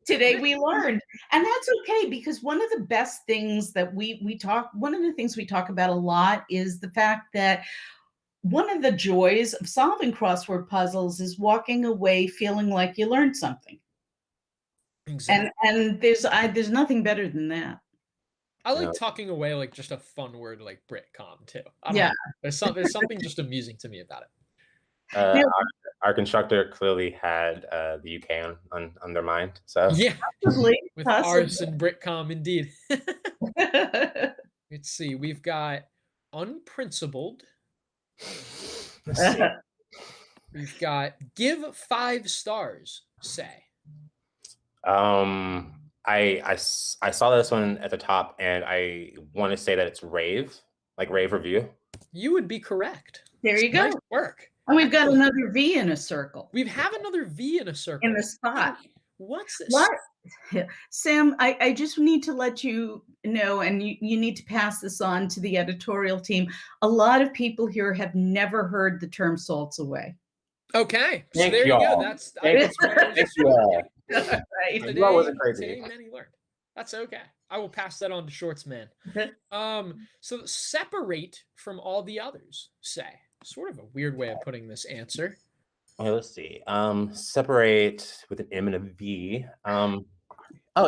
Today we learned. And that's okay, because one of the best things that one of the things we talk about a lot is the fact that one of the joys of solving crossword puzzles is walking away feeling like you learned something. Exactly. And there's nothing better than that. I like talking away like just a fun word like Britcom too. I don't Yeah. know. There's something just amusing to me about it. Our constructor clearly had the UK on their mind. So Yeah. Possibly. With ours and Britcom, indeed. Let's see. We've got unprincipled. Let's see. We've got give 5 stars, say. I saw this one at the top, and I want to say that it's rave, like rave review. You would be correct. There you go. Nice work. And we've got another V in a circle. We have another V in a circle. In the spot. What's this? What? Sam, I just need to let you know, and you need to pass this on to the editorial team. A lot of people here have never heard the term salts away. Okay. So Thank there you go. y'all. That's Thank you all. Right. You all wasn't crazy. Today many learned. That's okay. I will pass that on to Shorts Man. So separate from all the others, say. Sort of a weird way of putting this answer. Okay, let's see. Separate with an M and a V.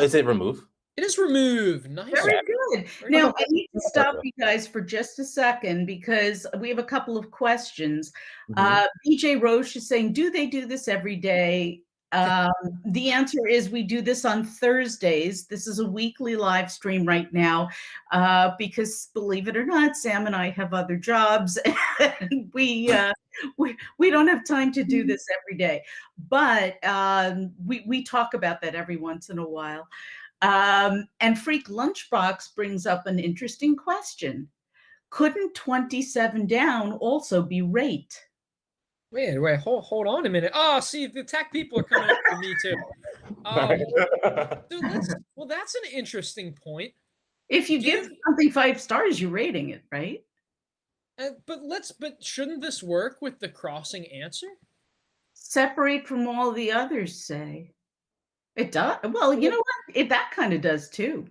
Is it remove? It is remove. Nice. Very good. Very Now, good. I need to stop you guys for just a second because we have a couple of questions. BJ Roche is saying, do they do this every day? The answer is we do this on Thursdays. This is a weekly live stream right now because, believe it or not, Sam and I have other jobs and we don't have time to do this every day. But we talk about that every once in a while. And Freak Lunchbox brings up an interesting question. Couldn't 27 down also be rate? Wait, hold on a minute. Oh, see, the tech people are coming after me too. Well, that's an interesting point. If you give something 5 stars, you're rating it, right? But shouldn't this work with the crossing answer? Separate from all the others, say. It does. Well, you know what? That kind of does too.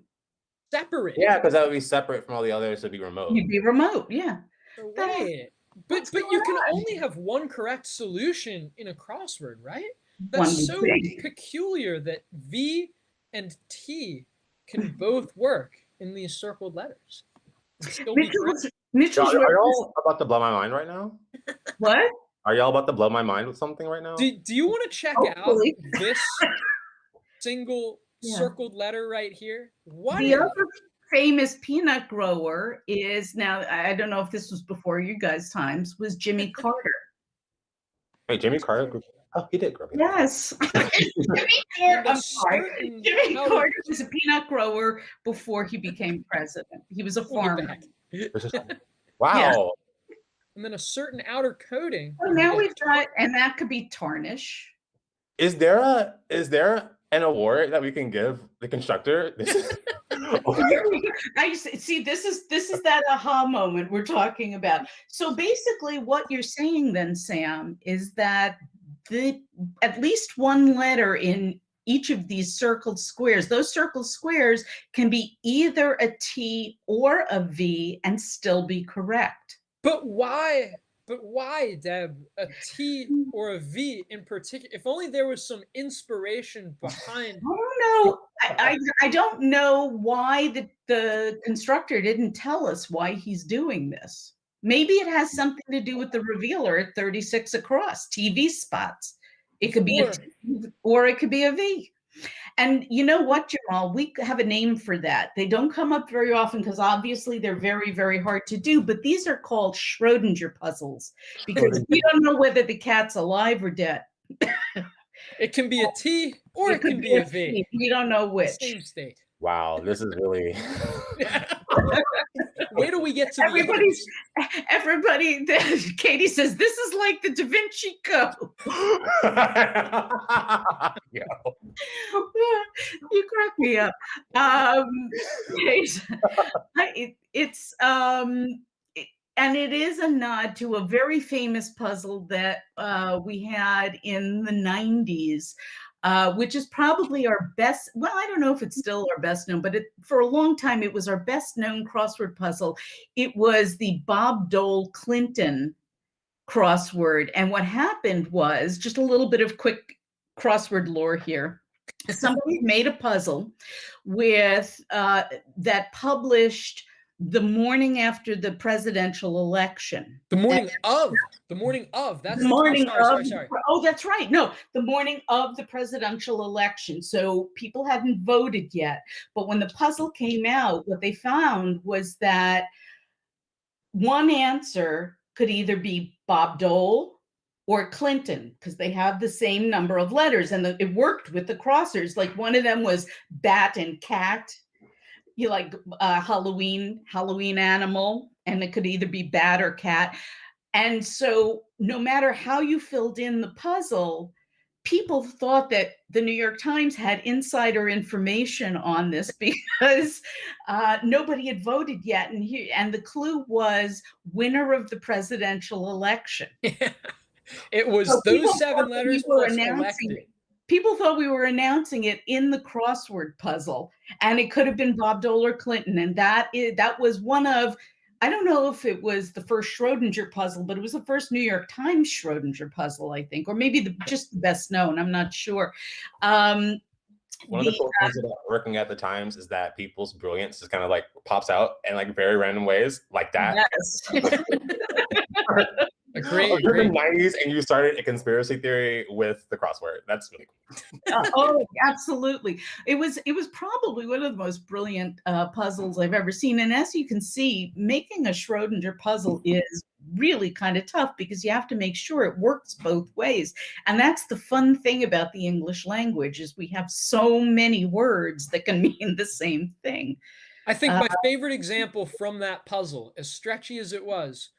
Separate. Yeah, because that would be separate from all the others. It'd be remote. You'd be remote, yeah. Wait, but you can only have one correct solution in a crossword, right? That's would so think. peculiar that V and T can both work in these circled letters and still be correct. Mitchell's Are y'all about to blow my mind right now? what? Are y'all about to blow my mind with something right now? Do you want to check Hopefully. out this single Yeah. circled letter right here? What The is other famous peanut grower is, now I don't know if this was before you guys' times, was Jimmy Carter. Wait, Jimmy Carter? Oh, he did grow me. Yes. Jimmy Carter, I'm sorry. certain Jimmy outer- Carter was a peanut grower before he became president. He was a We'll get farmer. back. Wow. And then a certain outer coating. So now we've got, and that could be tarnish. Is there an award that we can give the constructor? This is I see. This is that aha moment we're talking about. So basically, what you're saying then, Sam, is that at least one letter in each of these circled squares, those circled squares can be either a T or a V and still be correct. But why, Deb, a T or a V in particular? If only there was some inspiration behind. I don't know. I don't know why the constructor didn't tell us why he's doing this. Maybe it has something to do with the revealer at 36 across, TV spots. It could be a T, or it could be a V. And you know what, Jamal? We have a name for that. They don't come up very often because obviously they're very, very hard to do. But these are called Schrodinger puzzles because we don't know whether the cat's alive or dead. It can be a T or it can be a V. We don't know which. Same state. wow. This is really. Wait till we get to everybody. Katie says this is like the Da Vinci Code. Yo. You crack me up. And it is a nod to a very famous puzzle that we had in the 90s, which is probably our best. Well, I don't know if it's still our best known, but for a long time, it was our best known crossword puzzle. It was the Bob Dole Clinton crossword. And what happened was, just a little bit of quick crossword lore here. Somebody made a puzzle with that published the morning after the presidential election. The morning of. That's the morning of. Sorry. Oh, that's right. No, the morning of the presidential election. So people hadn't voted yet. But when the puzzle came out, what they found was that one answer could either be Bob Dole or Clinton, because they have the same number of letters, and it worked with the crossers. Like one of them was bat and cat. You like Halloween animal, and it could either be bat or cat. And so no matter how you filled in the puzzle, people thought that the New York Times had insider information on this because nobody had voted yet. And the clue was winner of the presidential election. It was so those 7 letters plus elected. People thought we were announcing it in the crossword puzzle, and it could have been Bob Dole or Clinton. And that was one of, I don't know if it was the first Schrodinger puzzle, but it was the first New York Times Schrodinger puzzle, I think, or maybe just the best known. I'm not sure. One of the cool things about working at the Times is that people's brilliance just kind of like pops out in like very random ways, like that. Yes. Great. You're in the 90s and you started a conspiracy theory with the crossword. That's really cool. Oh, absolutely. It was probably one of the most brilliant puzzles I've ever seen. And as you can see, making a Schrodinger puzzle is really kind of tough because you have to make sure it works both ways. And that's the fun thing about the English language, is we have so many words that can mean the same thing. I think my favorite example from that puzzle, as stretchy as it was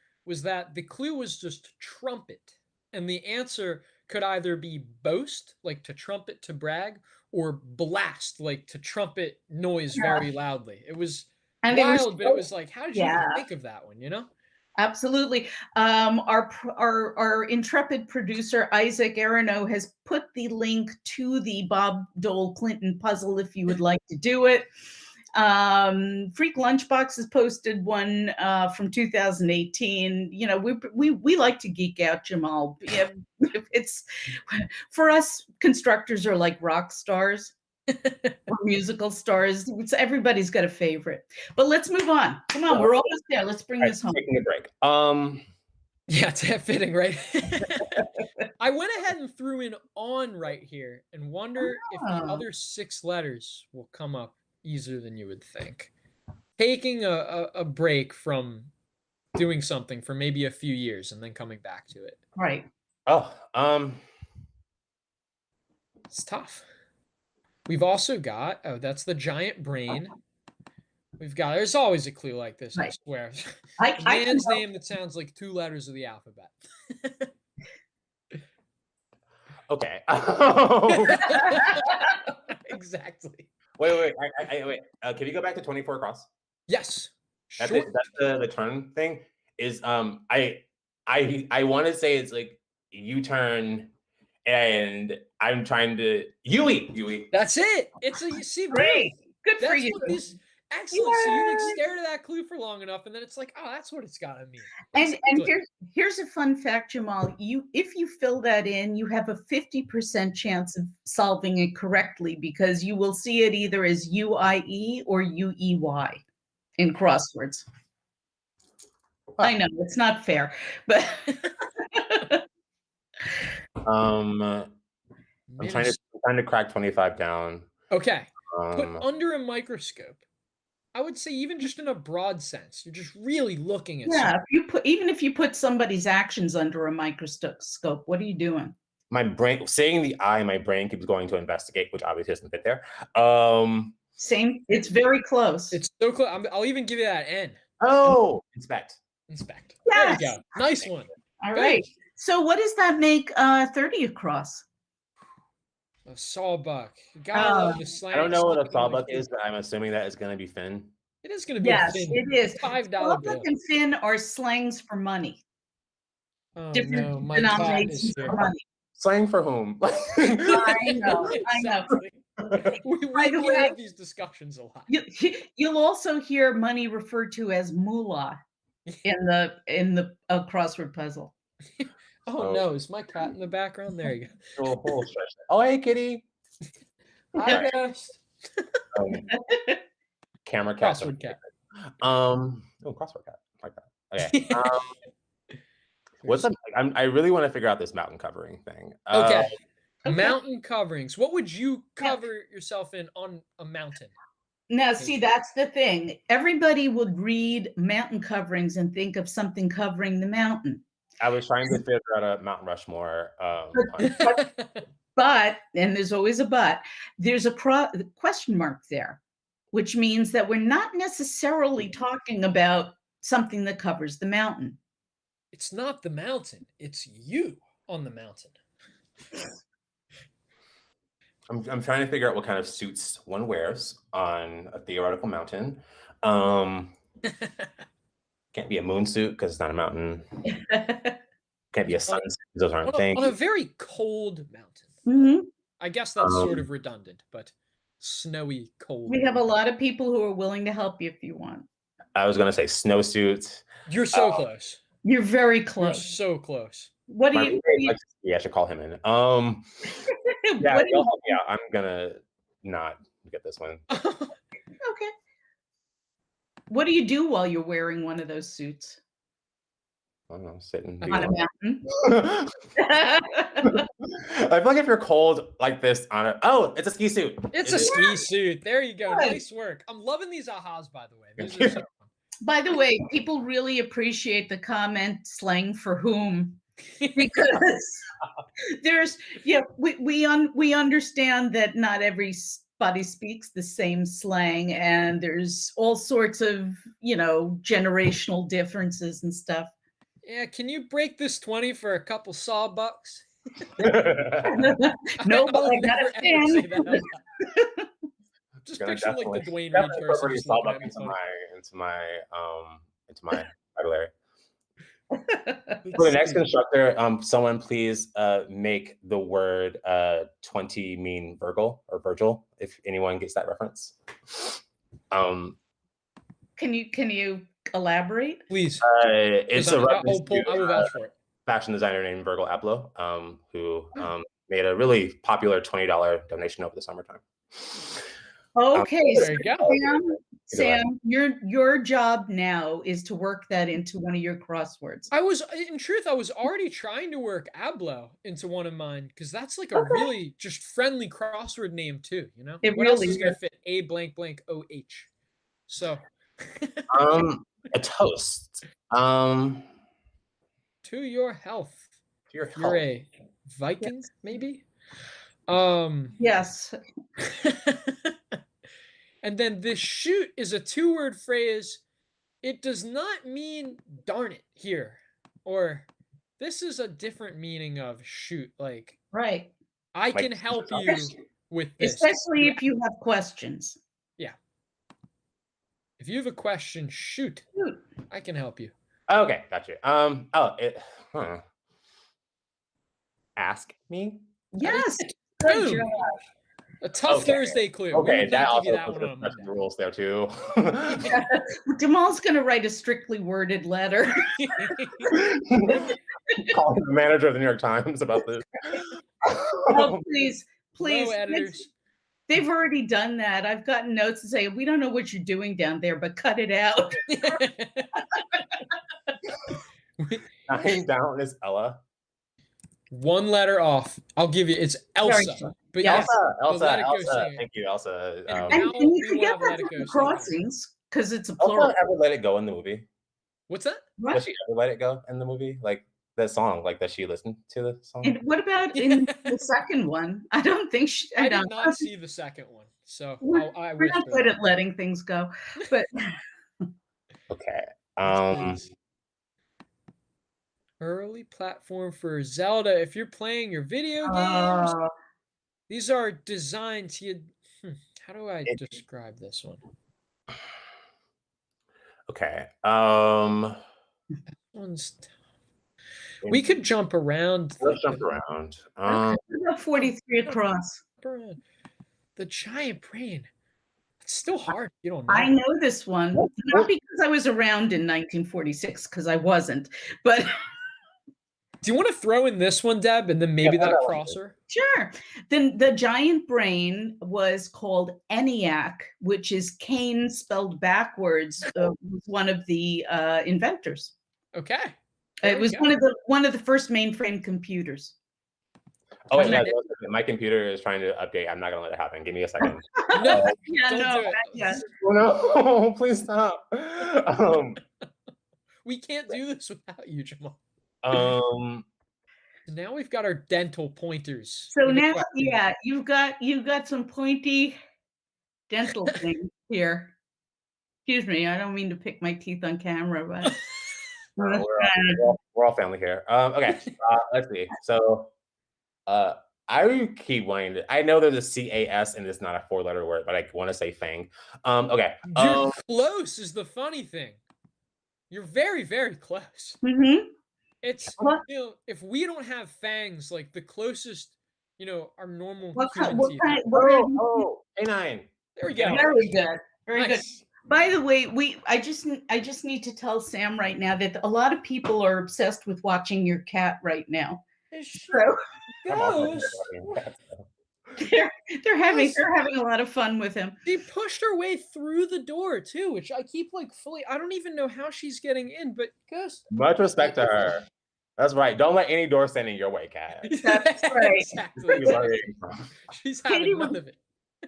that the clue was just trumpet, and the answer could either be boast, like to trumpet, to brag, or blast, like to trumpet noise very loudly. It was wild, but it was like, how did you even think of that one, you know? Absolutely. Our intrepid producer, Isaac Arano, has put the link to the Bob Dole Clinton puzzle if you would like to do it. Freak Lunchbox has posted one from 2018. You know, we like to geek out, Jamal. Yeah, it's for us, constructors are like rock stars. Or musical stars. Everybody's got a favorite. But let's move on. Come on, we're almost there. Let's bring this home. Taking a break. Yeah, it's fitting, right? I went ahead and threw in on right here and wonder if the other 6 letters will come up easier than you would think. Taking a break from doing something for maybe a few years and then coming back to it. Right. Oh, It's tough. We've also got, that's the giant brain. We've got, there's always a clue like this, I Right. swear. I Man's name that sounds like 2 letters of the alphabet. okay. Exactly. Wait. Can you go back to 24 across? Yes. That's Sure. it. That's the turn thing. Is I want to say it's like U-turn, and I'm trying to Yui. That's it. It's a, you see, Great. Good for that's you. what this, excellent. So you like stare at that clue for long enough, and then it's like, oh, that's what it's gotta mean. And Exactly. here's a fun fact, Jamal. If you fill that in, you have a 50% chance of solving it correctly, because you will see it either as UIE or UEY in crosswords. I know it's not fair, but I'm trying to crack 25 down. Okay. Put under a microscope. I would say even just in a broad sense, you're just really looking at yeah, something. even if you put somebody's actions under a microscope, what are you doing? My brain, saying the I, my brain keeps going to investigate, which obviously doesn't fit there. Same. It's very close. It's so close. I'll even give you that N. Oh, inspect. Yes. There you go. Nice one. All right. So what does that make 30 across? A sawbuck. Gotta love the slang. I don't know what a sawbuck is, but I'm assuming that is going to be Finn. It is going to be Yes, a Finn. it is. $5 Sawbuck bill. and Finn are slangs for money. Oh Different no, my cat is denominations here. for money. Slang for whom? I know. Exactly. We By the way, have these discussions a lot. You'll also hear money referred to as moolah in the crossword puzzle. Oh no, is my cat in the background? There you go. Oh, hey, kitty. I guess. Camera cat. Crossword cat. Crossword cat. Like that. Okay. What's up? I really want to figure out this mountain covering thing. Okay. Mountain coverings. What would you cover yourself in on a mountain? Now, see, that's the thing. Everybody would read mountain coverings and think of something covering the mountain. I was trying to figure out a Mount Rushmore. But, and there's always a but, there's a question mark there, which means that we're not necessarily talking about something that covers the mountain. It's not the mountain. It's you on the mountain. I'm trying to figure out what kind of suits one wears on a theoretical mountain. Can't be a moon suit because it's not a mountain. Can't be a sun suit. Those aren't things. On a very cold mountain. Mm-hmm. I guess that's sort of redundant, but snowy, cold. We have a lot of people who are willing to help you if you want. I was going to say snowsuits. You're so close. You're very close. You're so close. What do you? Yeah, I should call him in. Yeah, he'll help me out. I'm gonna not get this one. Okay. What do you do while you're wearing one of those suits? I don't know, sitting On a mountain. I feel like if you're cold like this on a it's a ski suit. It's a ski suit. There you go. Good. Nice work. I'm loving these ahas, by the way. These are so fun. By the way, people really appreciate the comment slang for whom, because there's we understand that not everybody speaks the same slang, and there's all sorts of generational differences and stuff. Yeah, can you break this 20 for a couple sawbucks? No, but I got a fan. Just picture like the Dwayne Reed person just looking at me into my vocabulary. For the next constructor, someone please make the word 20 mean Virgil, if anyone gets that reference. Can you elaborate? Please. It's a reference to I will vouch for it. fashion designer named Virgil Abloh, who made a really popular $20 donation over the summertime. Okay, There you go. Sam, your job now is to work that into one of your crosswords. In truth, I was already trying to work Ablo into one of mine because that's like a really just friendly crossword name too. You know, It what else really is gonna is. fit A blank blank OH? So, A toast. to your health. To your If you're health. a Viking, maybe. Yes. And then this shoot is a 2-word phrase. It does not mean darn it here, or this is a different meaning of shoot. Like, Right. I can help you with this. Especially if you have questions. Yeah. If you have a question, shoot. I can help you. Okay, gotcha. Ask me. Yes. Boom. Good job. A tough Thursday clue. Okay, We would that not give you also that one on puts Monday. the rules there too. Jamal's going to write a strictly worded letter. Calling the manager of the New York Times about this. Oh, please. Hello, editors. They've already done that. I've gotten notes to say, we don't know what you're doing down there, but cut it out. Dying down is Ella. One letter off. I'll give you. It's Elsa. But yes. Elsa. Thank you, Elsa. And you can get that from the crossings because it's a plural. Elsa ever let it go in the movie? What's that? What? Does she ever let it go in the movie? Like that song? Like does she listen to the song? And what about in the second one? I don't think she. I did not see the second one, so we're not good at letting things go. But okay. Early platform for Zelda. If you're playing your video games, these are designed to. How do I describe this one? Okay. We could jump around. Let's jump around. about 43 across. The giant brain. It's still hard. You don't know. I know this one. Not because I was around in 1946, because I wasn't, but. Do you want to throw in this one, Deb, and then maybe that crosser? Sure. Then the giant brain was called ENIAC, which is Kane spelled backwards. Was one of the inventors. Okay. It was one of the first mainframe computers. Oh, yeah, my computer is trying to update. I'm not gonna let it happen. Give me a second. No, no, please stop. We can't do this without you, Jamal. Now we've got our dental pointers. So now, yeah, you've got some pointy dental things here. Excuse me, I don't mean to pick my teeth on camera, but we're all family here. Okay, let's see. So, I keep wanting to. I know there's a CAS and it's not a 4-letter word, but I want to say fang. Okay, you're close. Is the funny thing. You're very, very close. Mm-hmm. It's if we don't have fangs, like the closest, our normal human teeth. A9. There we go. Very good. Very good. By the way, I just need to tell Sam right now that a lot of people are obsessed with watching your cat right now. So they're having a lot of fun with him. She pushed her way through the door too, which I keep I don't even know how she's getting in, but much respect to her. That's right. Don't let any door stand in your way, cat. That's right. Exactly. She's having none of it.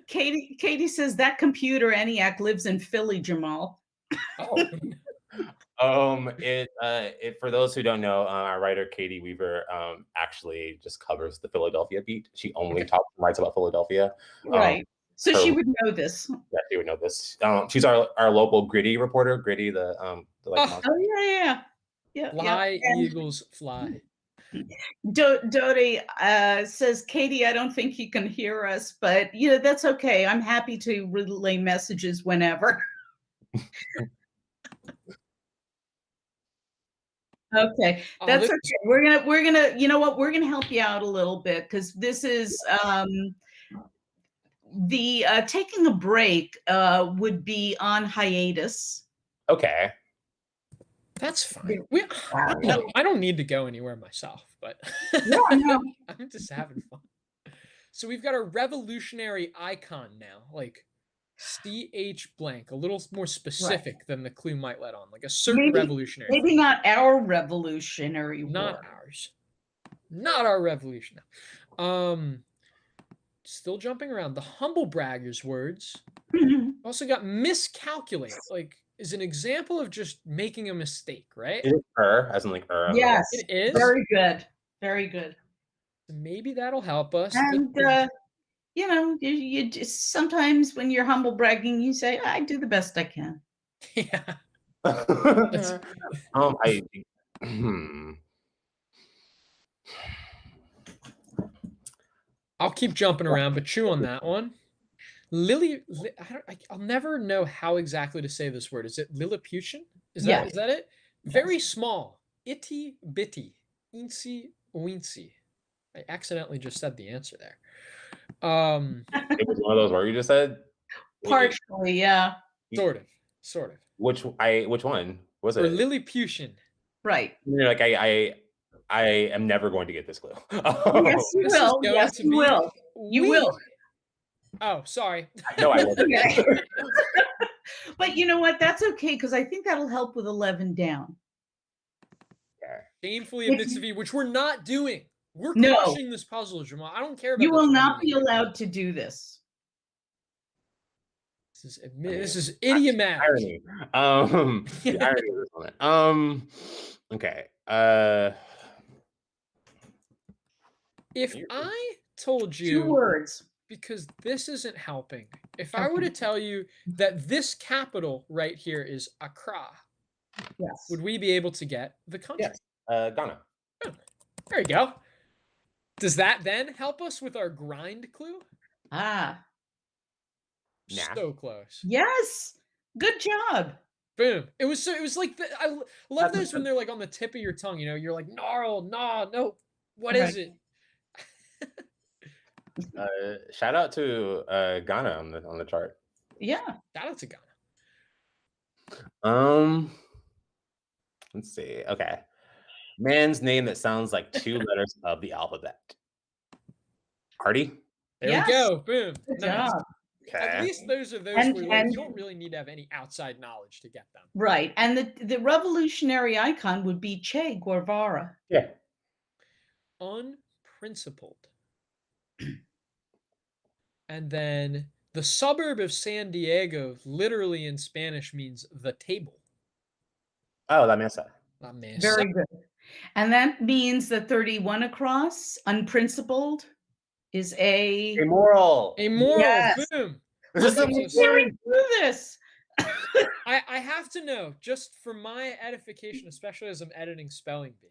Katie says that computer ENIAC lives in Philly, Jamal. For those who don't know, our writer Katie Weaver actually just covers the Philadelphia beat. She only writes about Philadelphia. Right. So she would know this. Yeah, she would know this. She's our local Gritty reporter. Gritty, the Fly, Eagles, fly. Dodie says, Katie, I don't think you can hear us, but that's okay. I'm happy to relay messages whenever. Okay, that's okay. We're gonna, you know what? We're gonna help you out a little bit because this is The taking a break would be on hiatus. Okay. That's fine. Wow. I don't need to go anywhere myself, but no. I'm just having fun. So we've got a revolutionary icon now, like CH blank, a little more specific than the clue might let on, like a certain revolutionary. Maybe not our Revolutionary War. Not ours. Not our revolution. Still jumping around. The humble bragger's words. Also got miscalculate, like is an example of just making a mistake, right? Is it as in like Yes. It is. Very good. Very good. Maybe that'll help us. And you know, you just sometimes when you're humble bragging, you say, "I do the best I can." Yeah. I'll keep jumping around, but chew on that one. I'll never know how exactly to say this word. Is it Lilliputian? Is that it? Yes. Very small. Itty bitty. Eensy weensy. I accidentally just said the answer there. It was one of those words you just said? Partially, yeah. Sort of. Which one was it? Or Lilliputian. Right. Like I am never going to get this clue. Yes, you will. Yes, you will. You will. Oh, sorry. No, I won't. Okay. But you know what? That's okay, because I think that'll help with 11 down. Shamefully admits defeat, which we're not doing. We're crushing this puzzle, Jamal. I don't care about you will not be allowed to do this. This is idiomatic. Irony. The irony of this one. Okay. If I told you 2 words, because this isn't helping. If I were to tell you that this capital right here is Accra, yes, would we be able to get the country? Yes. Ghana. Oh, there you go. Does that then help us with our grind clue? Nah. So close. Yes. Good job. Boom. It was like I love those when they're like on the tip of your tongue, you know, you're like, gnarl, nah, no. What is it? Shout out to Ghana on the chart. Yeah. Shout out to Ghana. Let's see. Okay. Man's name that sounds like 2 letters of the alphabet. Hardy? There we go. Boom. Good nice. job. Okay. At least those are those where like, you don't really need to have any outside knowledge to get them. Right. And the revolutionary icon would be Che Guevara. Yeah. Unprincipled. And then the suburb of San Diego literally in Spanish means the table. Oh, La Mesa. La Mesa. Very good. And that means the 31 across, unprincipled, is amoral. Amoral. Yes. Boom. Listen, we're hearing through this. I have to know, just for my edification, especially as I'm editing Spelling Bee,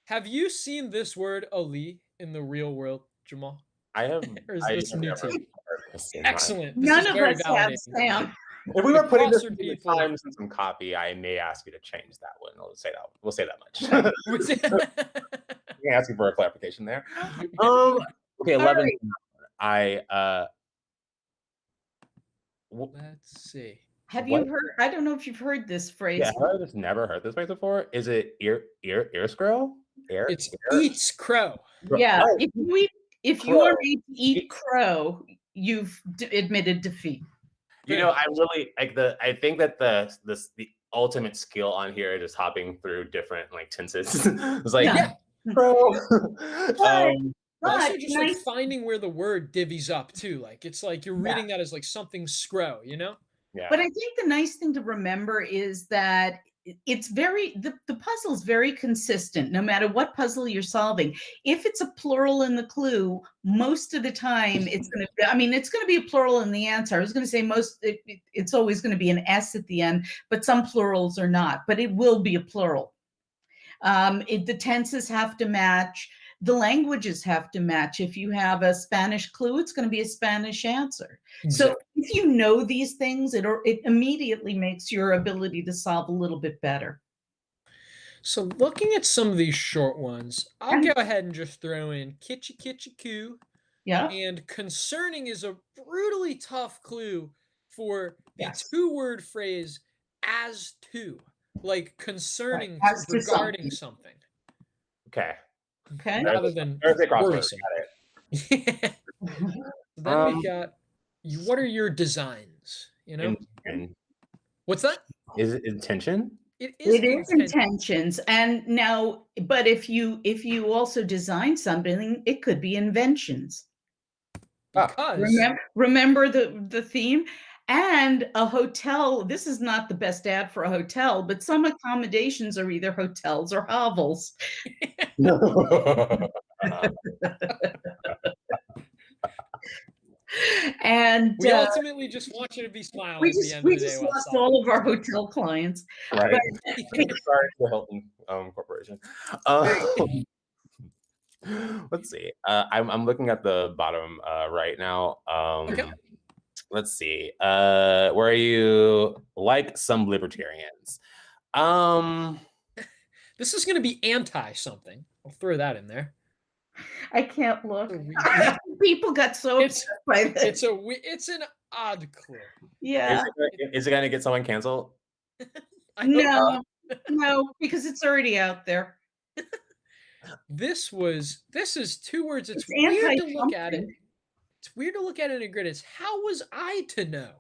have you seen this word Ali in the real world, Jamal? I have. Or is this new to you? Excellent. None of us have, Sam. If we were putting this in the Times and some copy, I may ask you to change that one. We'll say that much. I'm asking for a clarification there. Okay, 11. Let's see. Have you heard? I don't know if you've heard this phrase. Yeah, I've just never heard this phrase before. Is it ear scroll? It's eats crow. Yeah. Oh. If you are made to eat crow, you've admitted defeat. You know, I really like I think that the ultimate skill on here is just hopping through different like tenses. It's like crow. Also just like finding where the word divvies up too. Like it's like you're reading that as like something scrow, you know? Yeah. But I think the nice thing to remember is that it's the puzzle's very consistent no matter what puzzle you're solving. If it's a plural in the clue, most of the time it's going to be a plural in the answer. I was going to say it's always going to be an S at the end, but some plurals are not, but it will be a plural. The tenses have to match. The languages have to match. If you have a Spanish clue, it's going to be a Spanish answer. Exactly. So if you know these things, it immediately makes your ability to solve a little bit better. So looking at some of these short ones, I'll go ahead and just throw in kitchy kitchy coo, Yeah. And concerning is a brutally tough clue for the Yes. 2-word phrase as to, like concerning Right, as to regarding something. Okay. Okay. Rather than Thursday crossword. worrisome. Then we've got, what are your designs? You know? Intention. What's that? Is it intention? It is It is intent. intentions. And now, but if you also design something, it could be inventions. Because Remember the theme? And a hotel, this is not the best ad for a hotel, but some accommodations are either hotels or hovels. And we ultimately just want you to be smiling at the end of we the day. just while lost solving all of our this. hotel clients. Right. But Sorry to the Hilton Corporation. Let's see. I'm looking at the bottom right now. Okay. Let's see. Where are you? Like some libertarians. This is going to be anti something. I'll throw that in there. I can't look. People got so upset by this. It's an odd clue. Yeah. Is it going to get someone canceled? No, because it's already out there. This is 2 words. It's weird to look at it. It's weird to look at it in a grid. It's how was I to know?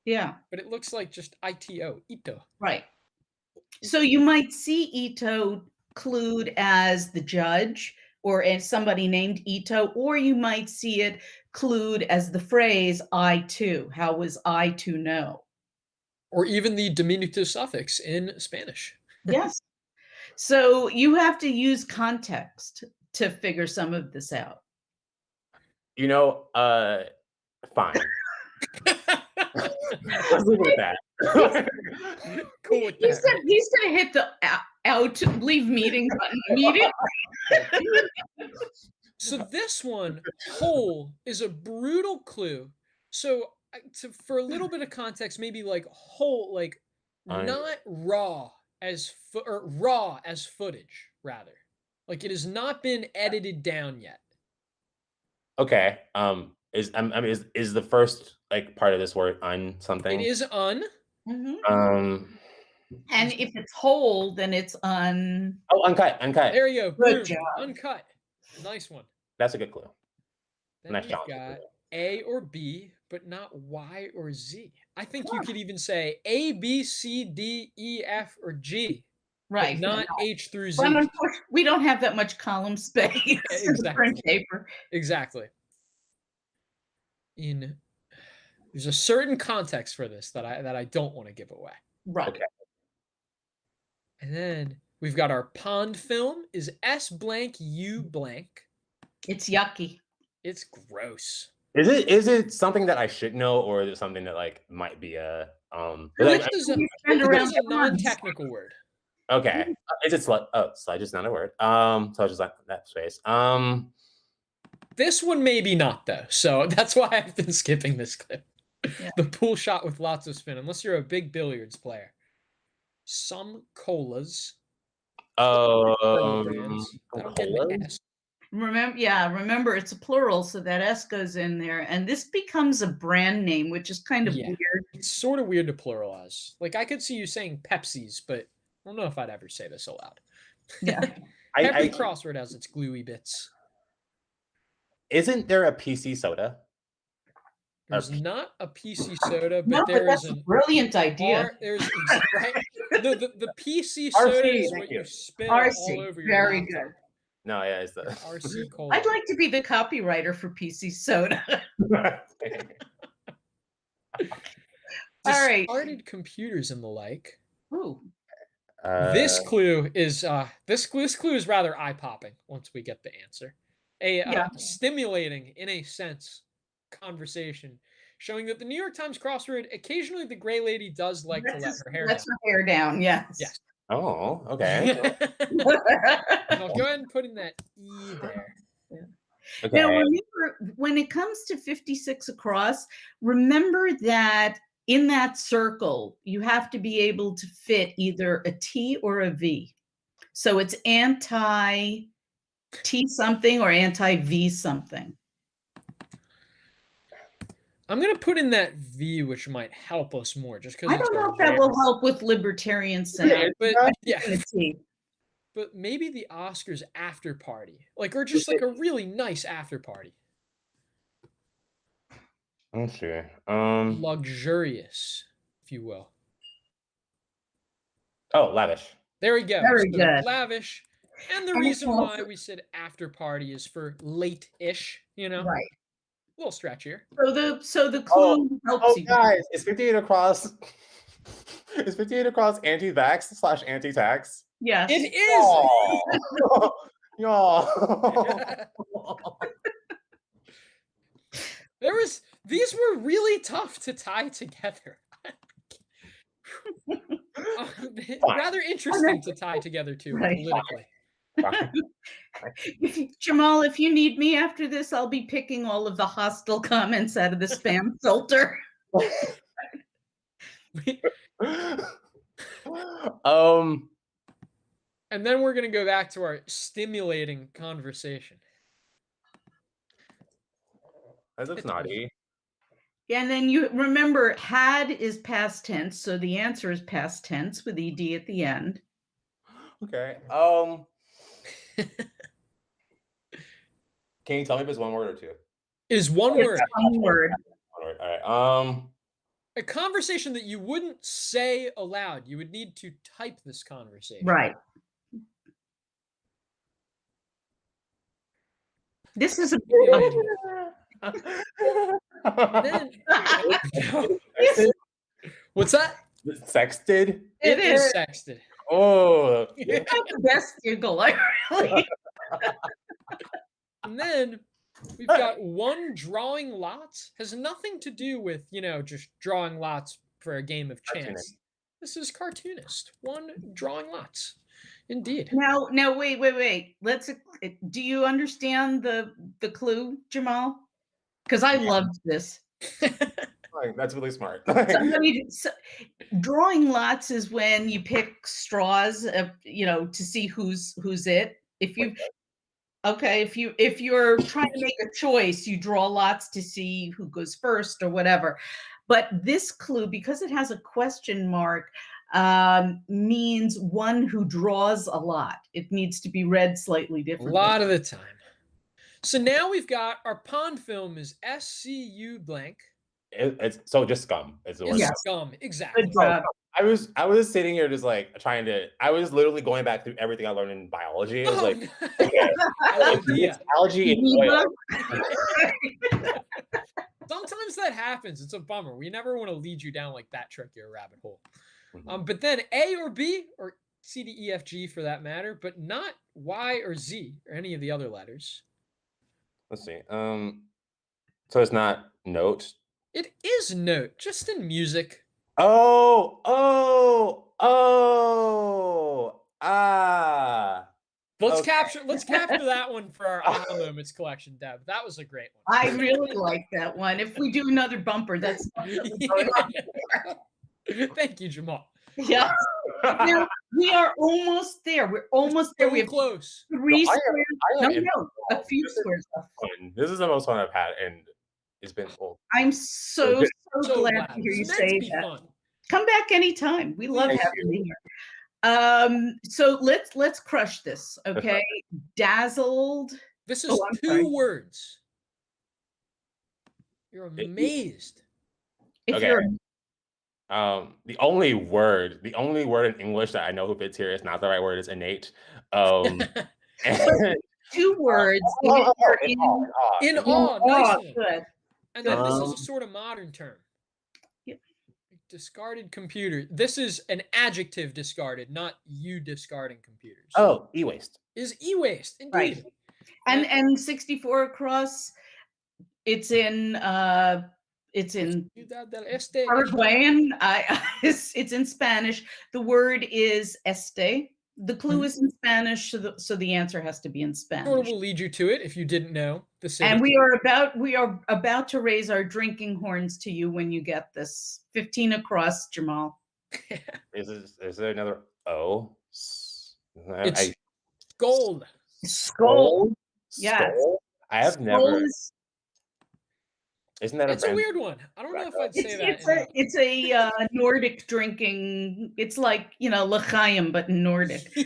Yeah. But it looks like just ITO, Ito. Right. So you might see Ito clued as the judge or as somebody named Ito, or you might see it clued as the phrase I too. How was I to know? Or even the diminutive suffix in Spanish. Yes. So you have to use context to figure some of this out. You know, fine. Let's leave it at that. Cool with that. He's gonna hit the out leave meeting button immediately. So this one, whole, is a brutal clue. So for a little bit of context, maybe like whole, like not raw as raw as footage, rather. Like it has not been edited down yet. Okay. Is the first like part of this word un something? It is un. Mm-hmm. And if it's whole, then it's un. Oh, uncut. There you go. Good Boom. job. Uncut. Nice one. That's a good clue. Then Nice we've job. got A or B, but not Y or Z. I think you could even say A, B, C, D, E, F, or G. Right. Not H through Z. But unfortunately, we don't have that much column space in the print paper. Exactly. There's a certain context for this that I don't want to give away. Right. Okay. And then we've got our pond film is S blank U blank. It's yucky. It's gross. Is it something that I should know, or is it something that like might be a This is a non-technical word. Okay. Is it slut? Oh, sludge is not a word. So just like that space. This one maybe not though. So that's why I've been skipping this clip. Yeah. The pool shot with lots of spin, unless you're a big billiards player. Some colas. Colas? Remember it's a plural, so that S goes in there, and this becomes a brand name, which is kind of weird. It's sort of weird to pluralize. Like I could see you saying Pepsis, but I don't know if I'd ever say this aloud. Yeah. Every crossword has its gluey bits. Isn't there a PC soda? There's not a PC soda, but that's a brilliant idea. There's right. The PC soda is what you spill all over your very laptop. Good. No, yeah, it's the RC Cola. I'd like to be the copywriter for PC soda. All right. Discarded computers and the like. Ooh. This clue is rather eye-popping once we get the answer. Stimulating, in a sense, conversation showing that the New York Times crossword, occasionally the gray lady does like to let her hair down. Lets her hair down, yes. Yes. Oh, okay. And I'll go ahead and put in that E there. Okay. Now, remember, when it comes to 56 across, remember that in that circle, you have to be able to fit either a T or a V. So it's anti-T something or anti-V something. I'm gonna put in that V, which might help us more, just because I don't know if that will help with libertarian sound. But yeah, Let's see. but maybe the Oscars after party, like, or just like a really nice after party. Let's see. Luxurious, if you will. Oh, lavish. There we go. Very So good. lavish. And the And reason it's why also- we said after party is for late-ish, you know? Right. A little stretchier. So the clue helps Oh, you. guys, is 58 across? Is 58 across anti-vax / anti-tax? Yes. It is! Oh, y'all. These were really tough to tie together. Rather interesting to tie together too, Right. politically. Jamal, if you need me after this, I'll be picking all of the hostile comments out of the spam filter. And then we're gonna go back to our stimulating conversation. That looks naughty. And then you remember, had is past tense, so the answer is past tense with ed at the end. Okay. Can you tell me if it's one word or two? Is one It's word. one word. One word. All right. A conversation that you wouldn't say aloud. You would need to type this conversation. Right. This is a Then, what's that? Sexted? It is sexted. Oh. That's the best giggle. I really. And then we've got one drawing lots. Has nothing to do with, just drawing lots for a game of chance. Cartoonist. This is cartoonist. One drawing lots. Indeed. Now, wait. Do you understand the clue, Jamal? Because I loved this. That's really smart. Drawing lots is when you pick straws, to see who's it. If you're trying to make a choice, you draw lots to see who goes first or whatever. But this clue, because it has a question mark, means one who draws a lot. It needs to be read slightly A differently. lot of the time. So now we've got our pond film is SCU blank. It's so just scum. It's the word. Yes. Scum. Exactly. Good job. I was sitting here just like I was literally going back through everything I learned in biology. It was like, idea. algae and oil. Sometimes that happens. It's a bummer. We never want to lead you down like that tricky a rabbit hole. Mhm. But then A or B or C, D, E, F, G for that matter, but not Y or Z or any of the other letters. Let's see. So it's not note. It is note, just in music. Let's capture that one for our aha moments collection, Deb. That was a great one. I really like that one. If we do another bumper, that's Thank you, Jamal. yeah. Now, we are almost there. We're almost there. So We have close. 3 I am- squares. I am No, a few squares left. fun. This is the most fun I've had, and it's been full. I'm so glad to hear you It's meant to say be that. fun. Come back anytime. We love Thank having you here. So let's crush this, okay? Dazzled. This is I'm sorry. 2 words. You're amazed. If Okay. you're The only word in English that I know who fits here is not the right word. Is innate. And 2 words. Oh, if you're in in- awe. In In awe. Nice one. good. And then this is Um, a sort of modern term. Yep. Discarded computer. This is an adjective discarded, not you discarding computers. Oh, e-waste. Is e-waste, indeed. Right. And 64 across, it's in Ciudad del Este. Paraguayan. It's in Spanish. The word is este. The clue is in Spanish, so the answer has to be in Sort of Spanish. will lead you to it if you didn't know the city. And we are about to raise our drinking horns to you when you get this. 15 across, Jamal. Is there another O? It's gold. Skull. Yes. Skull? I have Skull never. is- Isn't that It's a brand? weird one. I don't know if I'd say that. It's a Nordic drinking. It's like, you know, L'chaim, but in Nordic. Do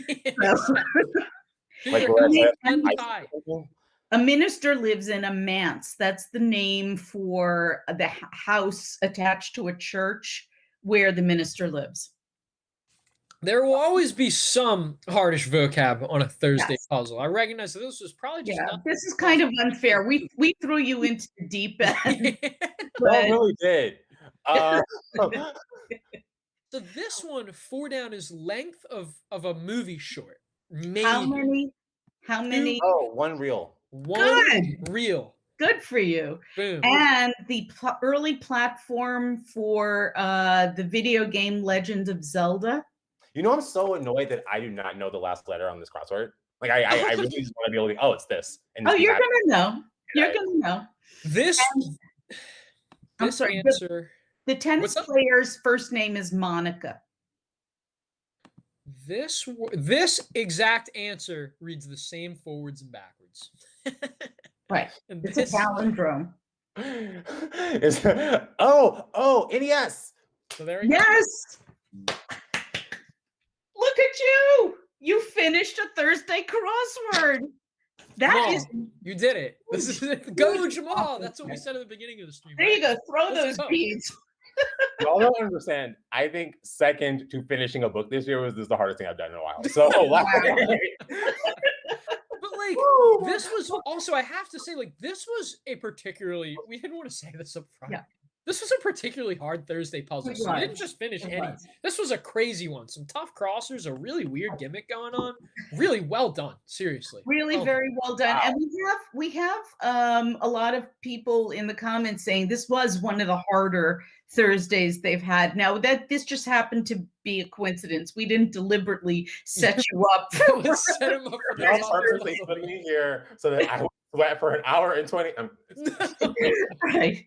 Like your we're hands at and ice tie. cream? A minister lives in a manse. That's the name for the house attached to a church where the minister lives. There will always be some hardish vocab on a Thursday Yes. puzzle. I recognize that this was probably just Yeah, not. this is kind of unfair. We threw you into the deep end. Y'all but- really did. So this one, 4 down, is length of a movie short. Maybe. How many? Oh, one reel. One Good. reel. Good for you. Boom. And the early platform for the video game Legend of Zelda. You know, I'm so annoyed that I do not know the last letter on this crossword. Like, I really just want to be able to. Oh, it's this. And Oh, just be you're happy. gonna know. You're gonna know. This. I'm This sorry, answer. The tennis What's up? player's first name is Monica. This exact answer reads the same forwards and backwards. Right. And It's this, a palindrome. Oh, NES. so there we go. Yes. Look at you. You finished a Thursday crossword. That Jamal, is. you did it. This is it. Go, Jamal. That's what we said at the beginning of the stream. There you right? go. Throw Let's those go. beads. Y'all don't understand. I think second to finishing a book this year was the hardest thing I've done in a while. So But like this was also, I have to say, like this was a particularly, we didn't want to say this up front. Yeah. This was a particularly hard Thursday puzzle. It So we was. didn't just finish It any. was. This was a crazy one. Some tough crossers, a really weird gimmick going on. Really well done. Seriously. Really Well very well done. Wow. And we have a lot of people in the comments saying this was one of the harder Thursdays they've had. Now that this just happened to be a coincidence. We didn't deliberately set you up. done. Let's set him up for the y'all toughest purposely puzzle. put me here so that I would sweat for an hour and 20. Right.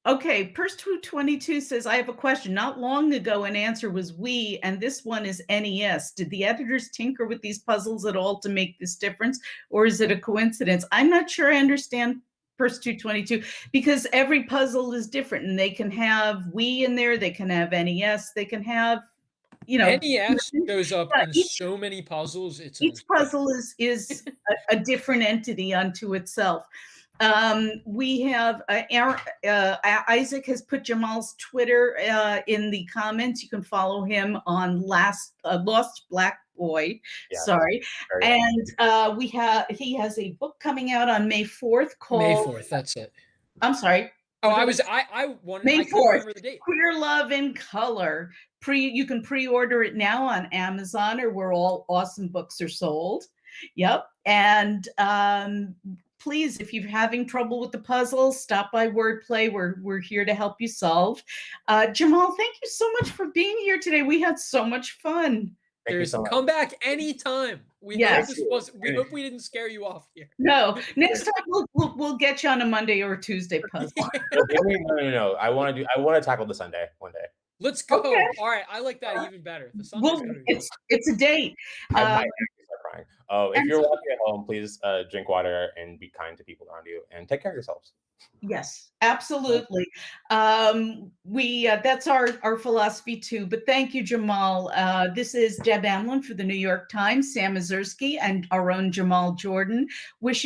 Okay, Purse 222 says, I have a question. Not long ago, an answer was Wii, and this one is NES. Did the editors tinker with these puzzles at all to make this difference, or is it a coincidence? I'm not sure I understand Purse 222 because every puzzle is different, and they can have Wii in there, they can have NES, they can have, you know. NES shows up Yeah, in each- so many puzzles. It's Each puzzle is a different entity unto itself. We have Isaac has put Jamal's Twitter in the comments. You can follow him on Lost Black Boy. Yeah, Sorry. very And he has a book coming out on May 4th called May 4th. That's it. I'm sorry. Oh, What I was- was I wanted May I couldn't 4th. remember the date. Queer Love in Color. You can pre-order it now on Amazon or where all awesome books are sold. Yep. And please, if you're having trouble with the puzzles, stop by Wordplay. We're here to help you solve. Jamal, thank you so much for being here today. We had so much fun. Thank you There's so much. come back anytime. We Yes. hope we didn't scare you off here. No, next time we'll get you on a Monday or a Tuesday puzzle. No. I want to tackle the Sunday one day. Let's go. Okay. All right, I like that even better. The Sunday's Well, gonna be it's a date. I might actually start crying. If you're watching at home, please drink water and be kind to people around you and take care of yourselves. Yes, absolutely. That's our philosophy too. But thank you, Jamal. This is Deb Amlen for the New York Times, Sam Ezersky, and our own Jamal Jordan. Wishing